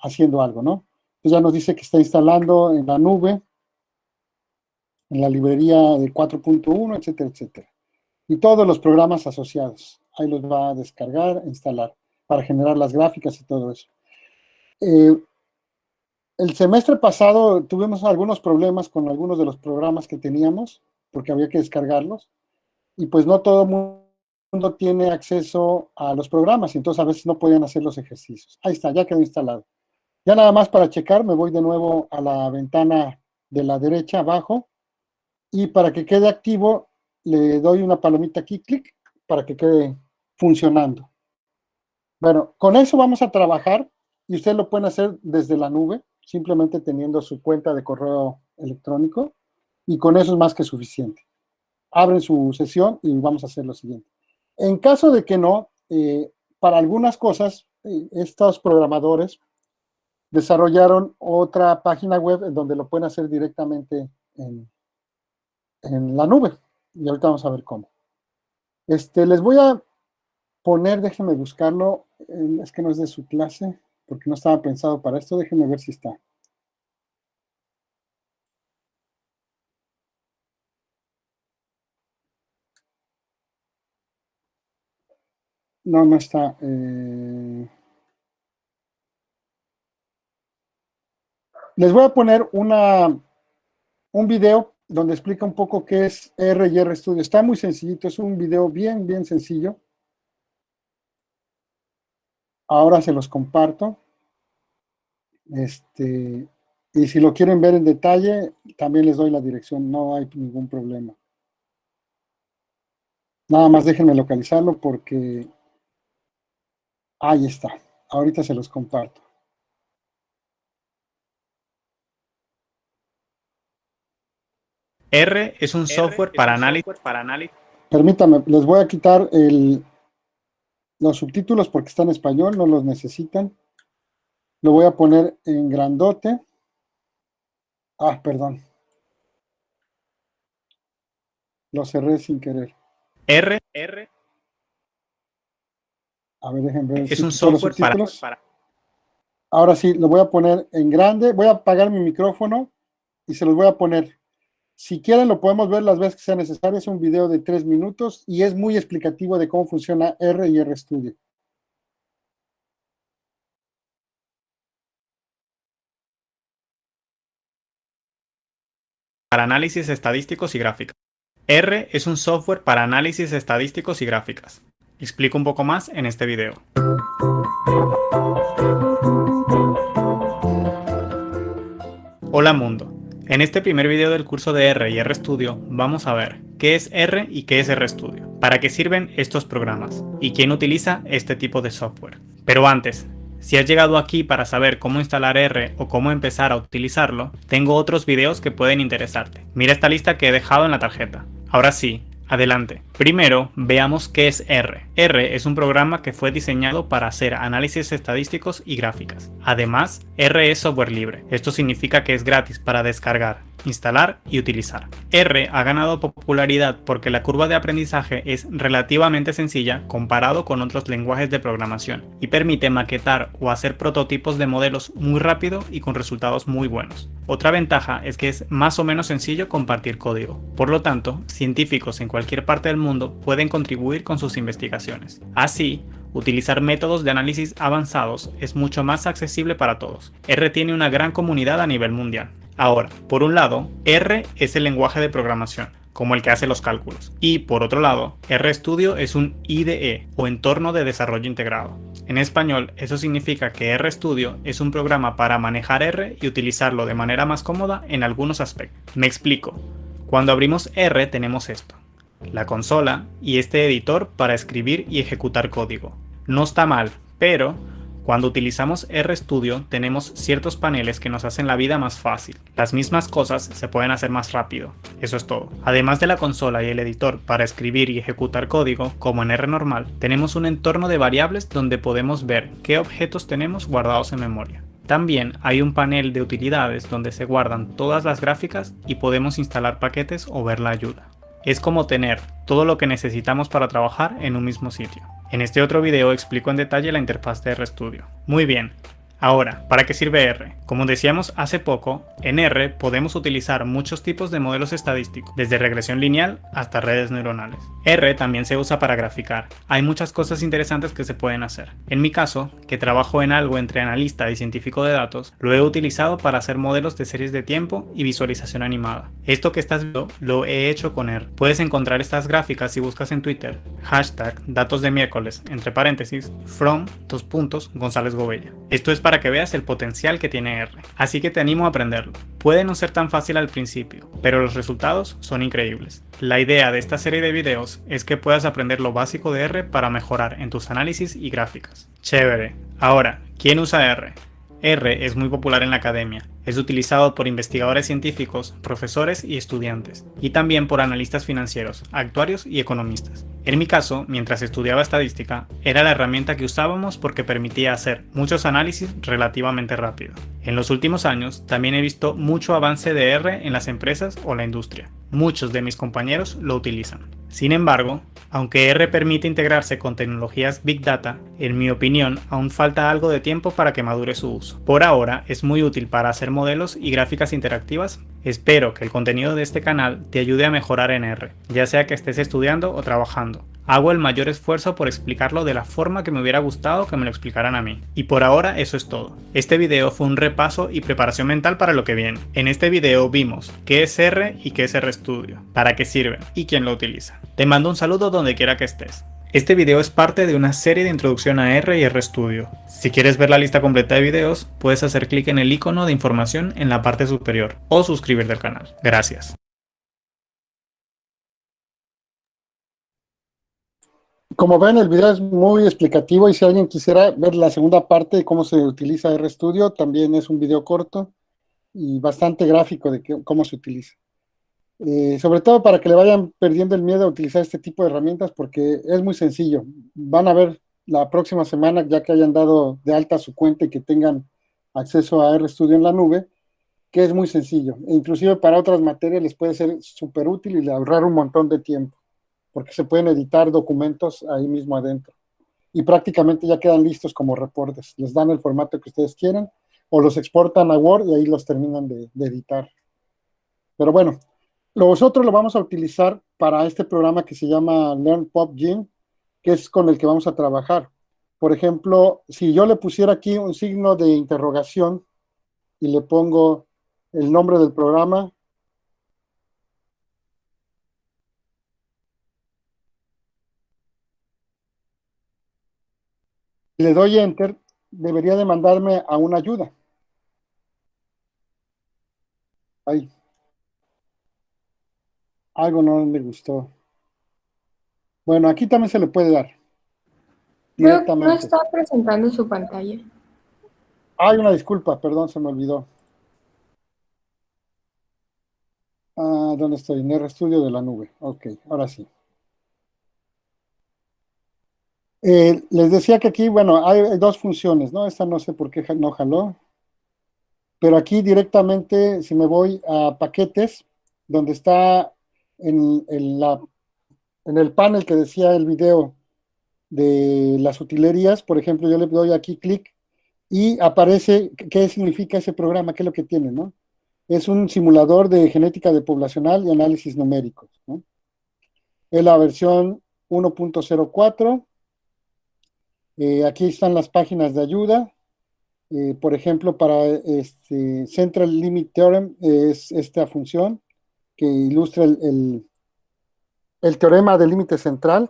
haciendo algo, ¿no? Entonces ya nos dice que está instalando en la nube, en la librería de 4.1, etcétera, etcétera. Y todos los programas asociados. Ahí los va a descargar, instalar, para generar las gráficas y todo eso. El semestre pasado tuvimos algunos problemas con algunos de los programas que teníamos, porque había que descargarlos, y pues no todo el mundo tiene acceso a los programas, y entonces a veces no podían hacer los ejercicios. Ahí está, ya quedó instalado. Ya nada más para checar, me voy de nuevo a la ventana de la derecha abajo, y para que quede activo, le doy una palomita aquí, clic, para que quede funcionando. Bueno, con eso vamos a trabajar, y ustedes lo pueden hacer desde la nube, simplemente teniendo su cuenta de correo electrónico, y con eso es más que suficiente. Abren su sesión y vamos a hacer lo siguiente. En caso de que no, para algunas cosas, estos programadores desarrollaron otra página web en donde lo pueden hacer directamente en la nube, y ahorita vamos a ver cómo. Les voy a poner, déjenme buscarlo, es que no es de su clase, porque no estaba pensado para esto, déjenme ver si está. No, no está. Les voy a poner un video donde explica un poco qué es R y RStudio. Está muy sencillito, es un video bien, bien sencillo. Ahora se los comparto. Y si lo quieren ver en detalle, también les doy la dirección, no hay ningún problema. Nada más déjenme localizarlo porque ahí está. Ahorita se los comparto. R es un software para análisis. Permítame, les voy a quitar los subtítulos porque está en español, no los necesitan. Lo voy a poner en grandote. Ah, perdón. Lo cerré sin querer. R A ver, déjenme ver. es un software para... Ahora sí, lo voy a poner en grande. Voy a apagar mi micrófono y se los voy a poner. Si quieren, lo podemos ver las veces que sea necesario. Es un video de 3 minutos y es muy explicativo de cómo funciona R y RStudio. Para análisis estadísticos y gráficas. R es un software para análisis estadísticos y gráficas. Explico un poco más en este video. Hola mundo. En este primer video del curso de R y RStudio vamos a ver qué es R y qué es RStudio, para qué sirven estos programas y quién utiliza este tipo de software. Pero antes, si has llegado aquí para saber cómo instalar R o cómo empezar a utilizarlo, tengo otros videos que pueden interesarte. Mira esta lista que he dejado en la tarjeta. Ahora sí, adelante. Primero, veamos qué es R. R es un programa que fue diseñado para hacer análisis estadísticos y gráficas. Además, R es software libre. Esto significa que es gratis para descargar, instalar y utilizar. R ha ganado popularidad porque la curva de aprendizaje es relativamente sencilla comparado con otros lenguajes de programación y permite maquetar o hacer prototipos de modelos muy rápido y con resultados muy buenos. Otra ventaja es que es más o menos sencillo compartir código. Por lo tanto, científicos en cualquier parte del mundo pueden contribuir con sus investigaciones. Así, utilizar métodos de análisis avanzados es mucho más accesible para todos. R tiene una gran comunidad a nivel mundial. Ahora, por un lado, R es el lenguaje de programación, como el que hace los cálculos. Y por otro lado, RStudio es un IDE o entorno de desarrollo integrado. En español, eso significa que RStudio es un programa para manejar R y utilizarlo de manera más cómoda en algunos aspectos. Me explico. Cuando abrimos R tenemos esto, la consola y este editor para escribir y ejecutar código. No está mal, pero cuando utilizamos RStudio tenemos ciertos paneles que nos hacen la vida más fácil. Las mismas cosas se pueden hacer más rápido. Eso es todo. Además de la consola y el editor para escribir y ejecutar código, como en R normal, tenemos un entorno de variables donde podemos ver qué objetos tenemos guardados en memoria. También hay un panel de utilidades donde se guardan todas las gráficas y podemos instalar paquetes o ver la ayuda. Es como tener todo lo que necesitamos para trabajar en un mismo sitio. En este otro video explico en detalle la interfaz de RStudio. Muy bien. Ahora, ¿para qué sirve R? Como decíamos hace poco, en R podemos utilizar muchos tipos de modelos estadísticos, desde regresión lineal hasta redes neuronales. R también se usa para graficar. Hay muchas cosas interesantes que se pueden hacer. En mi caso, que trabajo en algo entre analista y científico de datos, lo he utilizado para hacer modelos de series de tiempo y visualización animada. Esto que estás viendo lo he hecho con R. Puedes encontrar estas gráficas si buscas en Twitter, #datos de miércoles, entre paréntesis, González Gobella. Esto es para que veas el potencial que tiene R, así que te animo a aprenderlo. Puede no ser tan fácil al principio, pero los resultados son increíbles. La idea de esta serie de videos es que puedas aprender lo básico de R para mejorar en tus análisis y gráficas. Chévere. Ahora, ¿quién usa R? R es muy popular en la academia. Es utilizado por investigadores científicos, profesores y estudiantes, y también por analistas financieros, actuarios y economistas. En mi caso, mientras estudiaba estadística, era la herramienta que usábamos porque permitía hacer muchos análisis relativamente rápido. En los últimos años, también he visto mucho avance de R en las empresas o la industria. Muchos de mis compañeros lo utilizan. Sin embargo, aunque R permite integrarse con tecnologías Big Data, en mi opinión aún falta algo de tiempo para que madure su uso. Por ahora es muy útil para hacer modelos y gráficas interactivas. Espero que el contenido de este canal te ayude a mejorar en R, ya sea que estés estudiando o trabajando. Hago el mayor esfuerzo por explicarlo de la forma que me hubiera gustado que me lo explicaran a mí. Y por ahora eso es todo. Este video fue un repaso y preparación mental para lo que viene. En este video vimos qué es R y qué es RStudio, para qué sirven y quién lo utiliza. Te mando un saludo donde quiera que estés. Este video es parte de una serie de introducción a R y RStudio. Si quieres ver la lista completa de videos, puedes hacer clic en el icono de información en la parte superior o suscribirte al canal. Gracias. Como ven, el video es muy explicativo y si alguien quisiera ver la segunda parte de cómo se utiliza RStudio, también es un video corto y bastante gráfico de cómo se utiliza. Sobre todo para que le vayan perdiendo el miedo a utilizar este tipo de herramientas porque es muy sencillo. Van a ver la próxima semana, ya que hayan dado de alta su cuenta y que tengan acceso a RStudio en la nube, que es muy sencillo. E inclusive para otras materias les puede ser súper útil y le ahorrar un montón de tiempo, porque se pueden editar documentos ahí mismo adentro. Y prácticamente ya quedan listos como reportes. Les dan el formato que ustedes quieran o los exportan a Word y ahí los terminan de editar. Pero bueno, Nosotros lo vamos a utilizar para este programa que se llama Learn Pop Gym, que es con el que vamos a trabajar. Por ejemplo, si yo le pusiera aquí un signo de interrogación y le pongo el nombre del programa, le doy Enter, debería de mandarme a una ayuda. Ahí, algo no le gustó. Bueno, aquí también se le puede dar Veo que no directamente. está presentando su pantalla. Hay una disculpa, perdón, se me olvidó. Ah, ¿dónde estoy? En RStudio de la nube. Ok, ahora sí. Les decía que aquí, bueno, hay dos funciones, ¿no? Esta no sé por qué no jaló, pero aquí directamente, si me voy a paquetes, donde está en el panel que decía el video de las utilerías, por ejemplo, yo le doy aquí clic y aparece qué significa ese programa, qué es lo que tiene, ¿no? Es un simulador de genética de poblacional y análisis numéricos, ¿no? Es la versión 1.04. Aquí están las páginas de ayuda. Por ejemplo, para Central Limit Theorem es esta función que ilustra el teorema del límite central,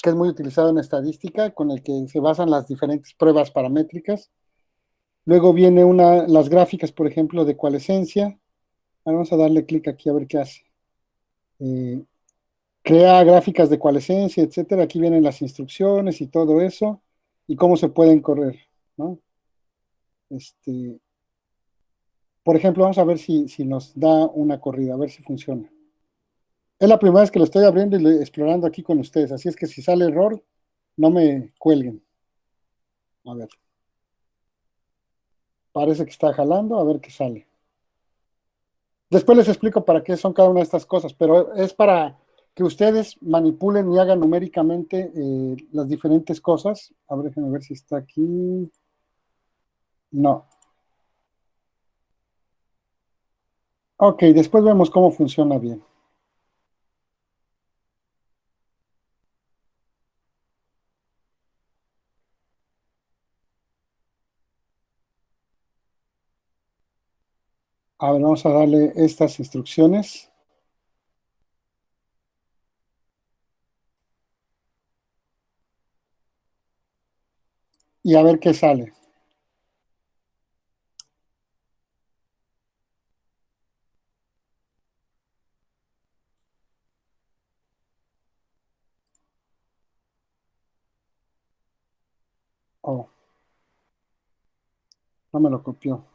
que es muy utilizado en estadística, con el que se basan las diferentes pruebas paramétricas. Luego viene las gráficas, por ejemplo, de coalescencia. Vamos a darle clic aquí a ver qué hace. Eh, Crea gráficas de coalescencia, etcétera. Aquí vienen las instrucciones y todo eso, y cómo se pueden correr, ¿no? Por ejemplo, vamos a ver si nos da una corrida, a ver si funciona. Es la primera vez que lo estoy abriendo y explorando aquí con ustedes, así es que si sale error, no me cuelguen. A ver. Parece que está jalando, a ver qué sale. Después les explico para qué son cada una de estas cosas, pero es para que ustedes manipulen y hagan numéricamente las diferentes cosas. A ver, déjenme ver si está aquí. No. Ok, después vemos cómo funciona bien. A ver, vamos a darle estas instrucciones. Y a ver qué sale. Oh, no me lo copió.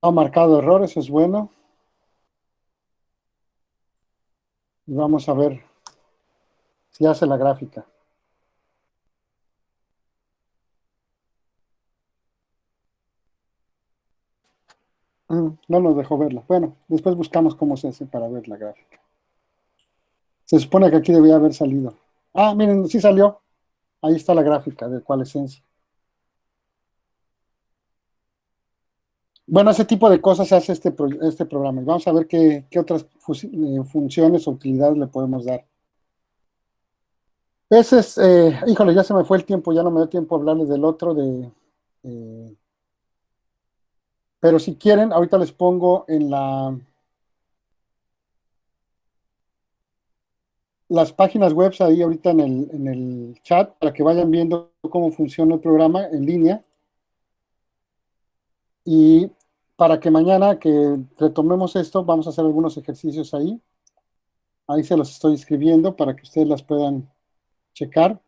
Ha marcado error, eso es bueno. Y vamos a ver si hace la gráfica. No nos dejó verla. Bueno, después buscamos cómo se hace para ver la gráfica. Se supone que aquí debía haber salido. Ah, miren, sí salió. Ahí está la gráfica de coalescencia. Bueno, ese tipo de cosas se hace este programa. Y vamos a ver qué otras funciones o utilidades le podemos dar. Ese es, híjole, ya se me fue el tiempo, ya no me dio tiempo a hablarles del otro eh, pero si quieren, ahorita les pongo en las páginas web ahí ahorita en el chat para que vayan viendo cómo funciona el programa en línea y para que mañana que retomemos esto, vamos a hacer algunos ejercicios ahí. Ahí se los estoy escribiendo para que ustedes las puedan checar.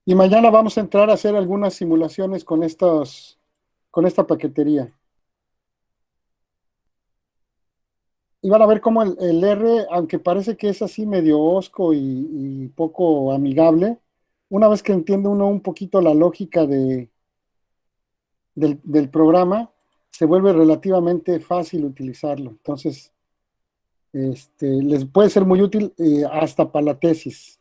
Y mañana vamos a entrar a hacer algunas simulaciones con esta paquetería. Y van a ver cómo el R, aunque parece que es así medio hosco y poco amigable, una vez que entiende uno un poquito la lógica del programa, se vuelve relativamente fácil utilizarlo. Entonces, les puede ser muy útil hasta para la tesis.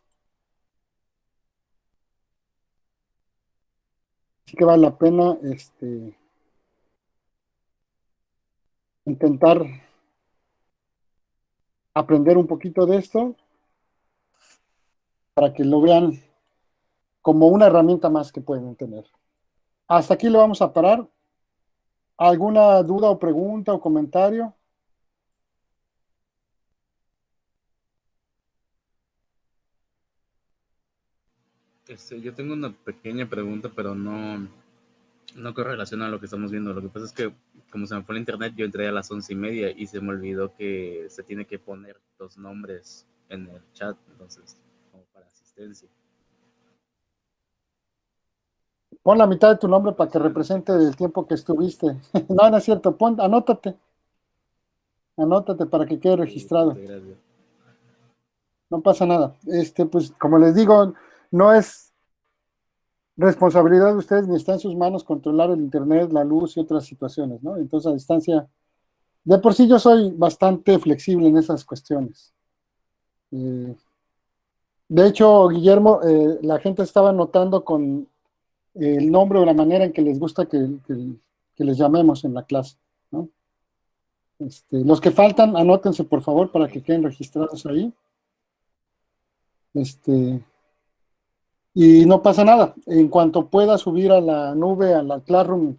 Así que vale la pena intentar aprender un poquito de esto para que lo vean como una herramienta más que pueden tener. Hasta aquí le vamos a parar. ¿Alguna duda o pregunta o comentario? Yo tengo una pequeña pregunta, pero no correlaciona a lo que estamos viendo. Lo que pasa es que, como se me fue el internet, yo entré a las 11:30 y se me olvidó que se tiene que poner los nombres en el chat, entonces, como para asistencia. Pon la mitad de tu nombre para que represente el tiempo que estuviste. No, no es cierto. Anótate. Anótate para que quede registrado. Gracias. No pasa nada. Pues, como les digo, no es responsabilidad de ustedes ni está en sus manos controlar el internet, la luz y otras situaciones, ¿no? Entonces, a distancia, de por sí yo soy bastante flexible en esas cuestiones. De hecho, Guillermo, la gente estaba notando con el nombre o la manera en que les gusta que les llamemos en la clase, ¿no? Los que faltan, anótense por favor para que queden registrados ahí. Y no pasa nada. En cuanto pueda subir a la nube, a la Classroom,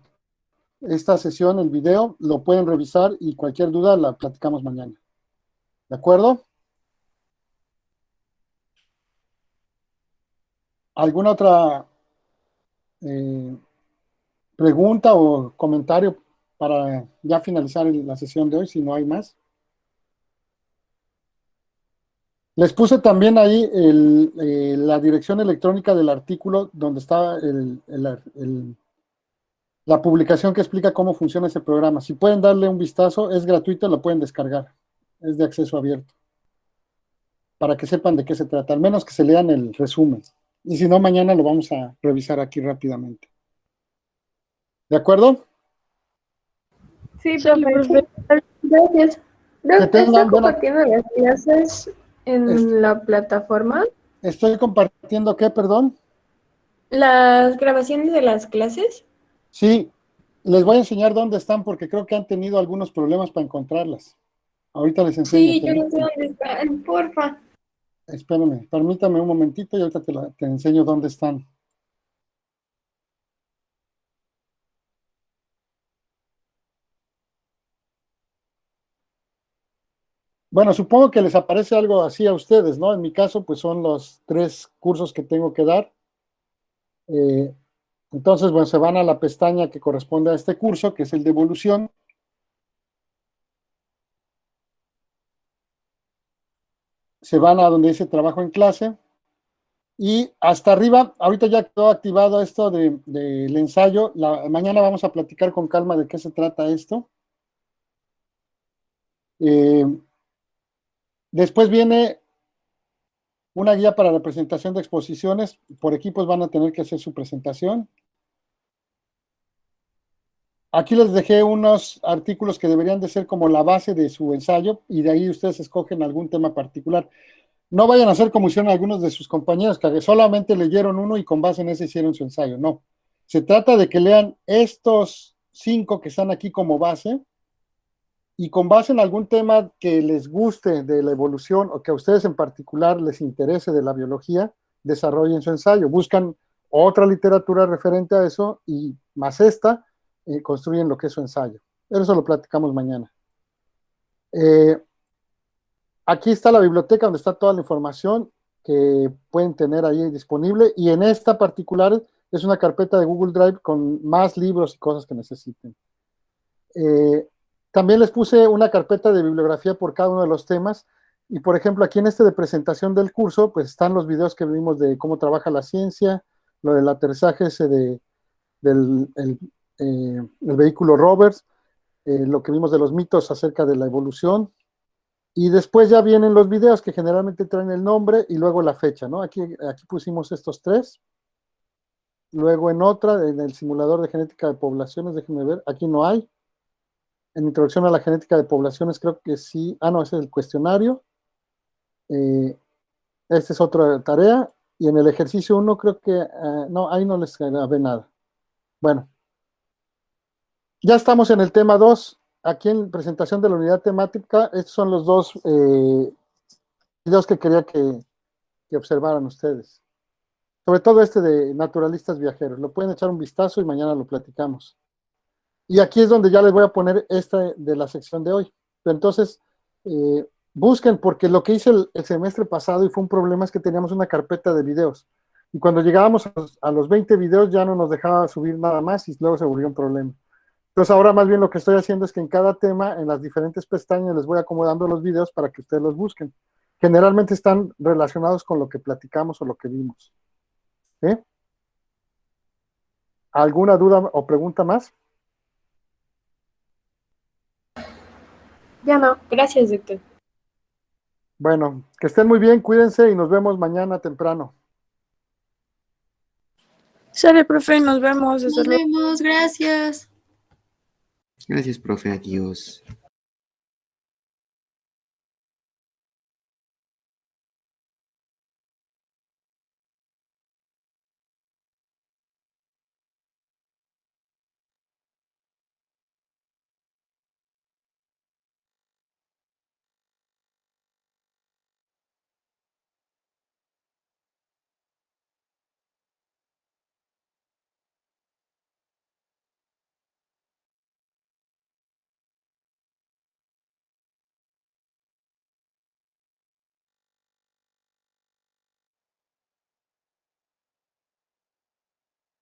esta sesión, el video, lo pueden revisar y cualquier duda la platicamos mañana. ¿De acuerdo? ¿Alguna otra pregunta o comentario para ya finalizar la sesión de hoy, si no hay más? Les puse también ahí la dirección electrónica del artículo donde está la publicación que explica cómo funciona ese programa. Si pueden darle un vistazo, es gratuito, lo pueden descargar. Es de acceso abierto. Para que sepan de qué se trata, al menos que se lean el resumen. Y si no, mañana lo vamos a revisar aquí rápidamente. ¿De acuerdo? Sí, profe. Gracias. Que ¿Está tengan buena... compartiendo las clases en la plataforma? Estoy compartiendo, ¿qué? Perdón. ¿Las grabaciones de las clases? Sí, les voy a enseñar dónde están porque creo que han tenido algunos problemas para encontrarlas. Ahorita les enseño. Sí, yo no sé dónde están, porfa. Espérame, permítame un momentito y ahorita te enseño dónde están. Bueno, supongo que les aparece algo así a ustedes, ¿no? En mi caso, pues son los 3 cursos que tengo que dar. Entonces, bueno, se van a la pestaña que corresponde a este curso, que es el de evolución. Se van a donde dice trabajo en clase. Y hasta arriba, ahorita ya quedó activado esto del ensayo. Mañana vamos a platicar con calma de qué se trata esto. Después viene una guía para la presentación de exposiciones. Por equipos van a tener que hacer su presentación. Aquí les dejé unos artículos que deberían de ser como la base de su ensayo y de ahí ustedes escogen algún tema particular. No vayan a hacer como hicieron algunos de sus compañeros, que solamente leyeron uno y con base en ese hicieron su ensayo. No. Se trata de que lean estos 5 que están aquí como base y con base en algún tema que les guste de la evolución o que a ustedes en particular les interese de la biología, desarrollen su ensayo. Buscan otra literatura referente a eso y más esta, construyen lo que es su ensayo. Eso lo platicamos mañana. Aquí está la biblioteca donde está toda la información que pueden tener ahí disponible y en esta particular es una carpeta de Google Drive con más libros y cosas que necesiten. También les puse una carpeta de bibliografía por cada uno de los temas y por ejemplo aquí en este de presentación del curso pues están los videos que vimos de cómo trabaja la ciencia, lo del aterrizaje ese del el vehículo Rovers, lo que vimos de los mitos acerca de la evolución, y después ya vienen los videos que generalmente traen el nombre y luego la fecha, ¿no? Aquí pusimos estos 3. Luego en otra, en el simulador de genética de poblaciones, déjenme ver, aquí no hay. En introducción a la genética de poblaciones creo que sí. Ah, no, ese es el cuestionario. Esta es otra tarea. Y en el ejercicio 1 creo que, no, ahí no les ve nada. Bueno, ya estamos en el tema 2. Aquí en presentación de la unidad temática, estos son los 2 videos que quería que observaran ustedes. Sobre todo este de naturalistas viajeros. Lo pueden echar un vistazo y mañana lo platicamos. Y aquí es donde ya les voy a poner esta de la sección de hoy. Pero entonces, busquen, porque lo que hice el semestre pasado y fue un problema es que teníamos una carpeta de videos. Y cuando llegábamos a los 20 videos ya no nos dejaba subir nada más y luego se volvió un problema. Entonces ahora más bien lo que estoy haciendo es que en cada tema, en las diferentes pestañas, les voy acomodando los videos para que ustedes los busquen. Generalmente están relacionados con lo que platicamos o lo que vimos. ¿Sí? ¿Alguna duda o pregunta más? Ya no, gracias, doctor. Bueno, que estén muy bien, cuídense y nos vemos mañana temprano. Sale, profe, nos vemos. Hasta Nos luego. vemos, gracias. Gracias, profe. Adiós.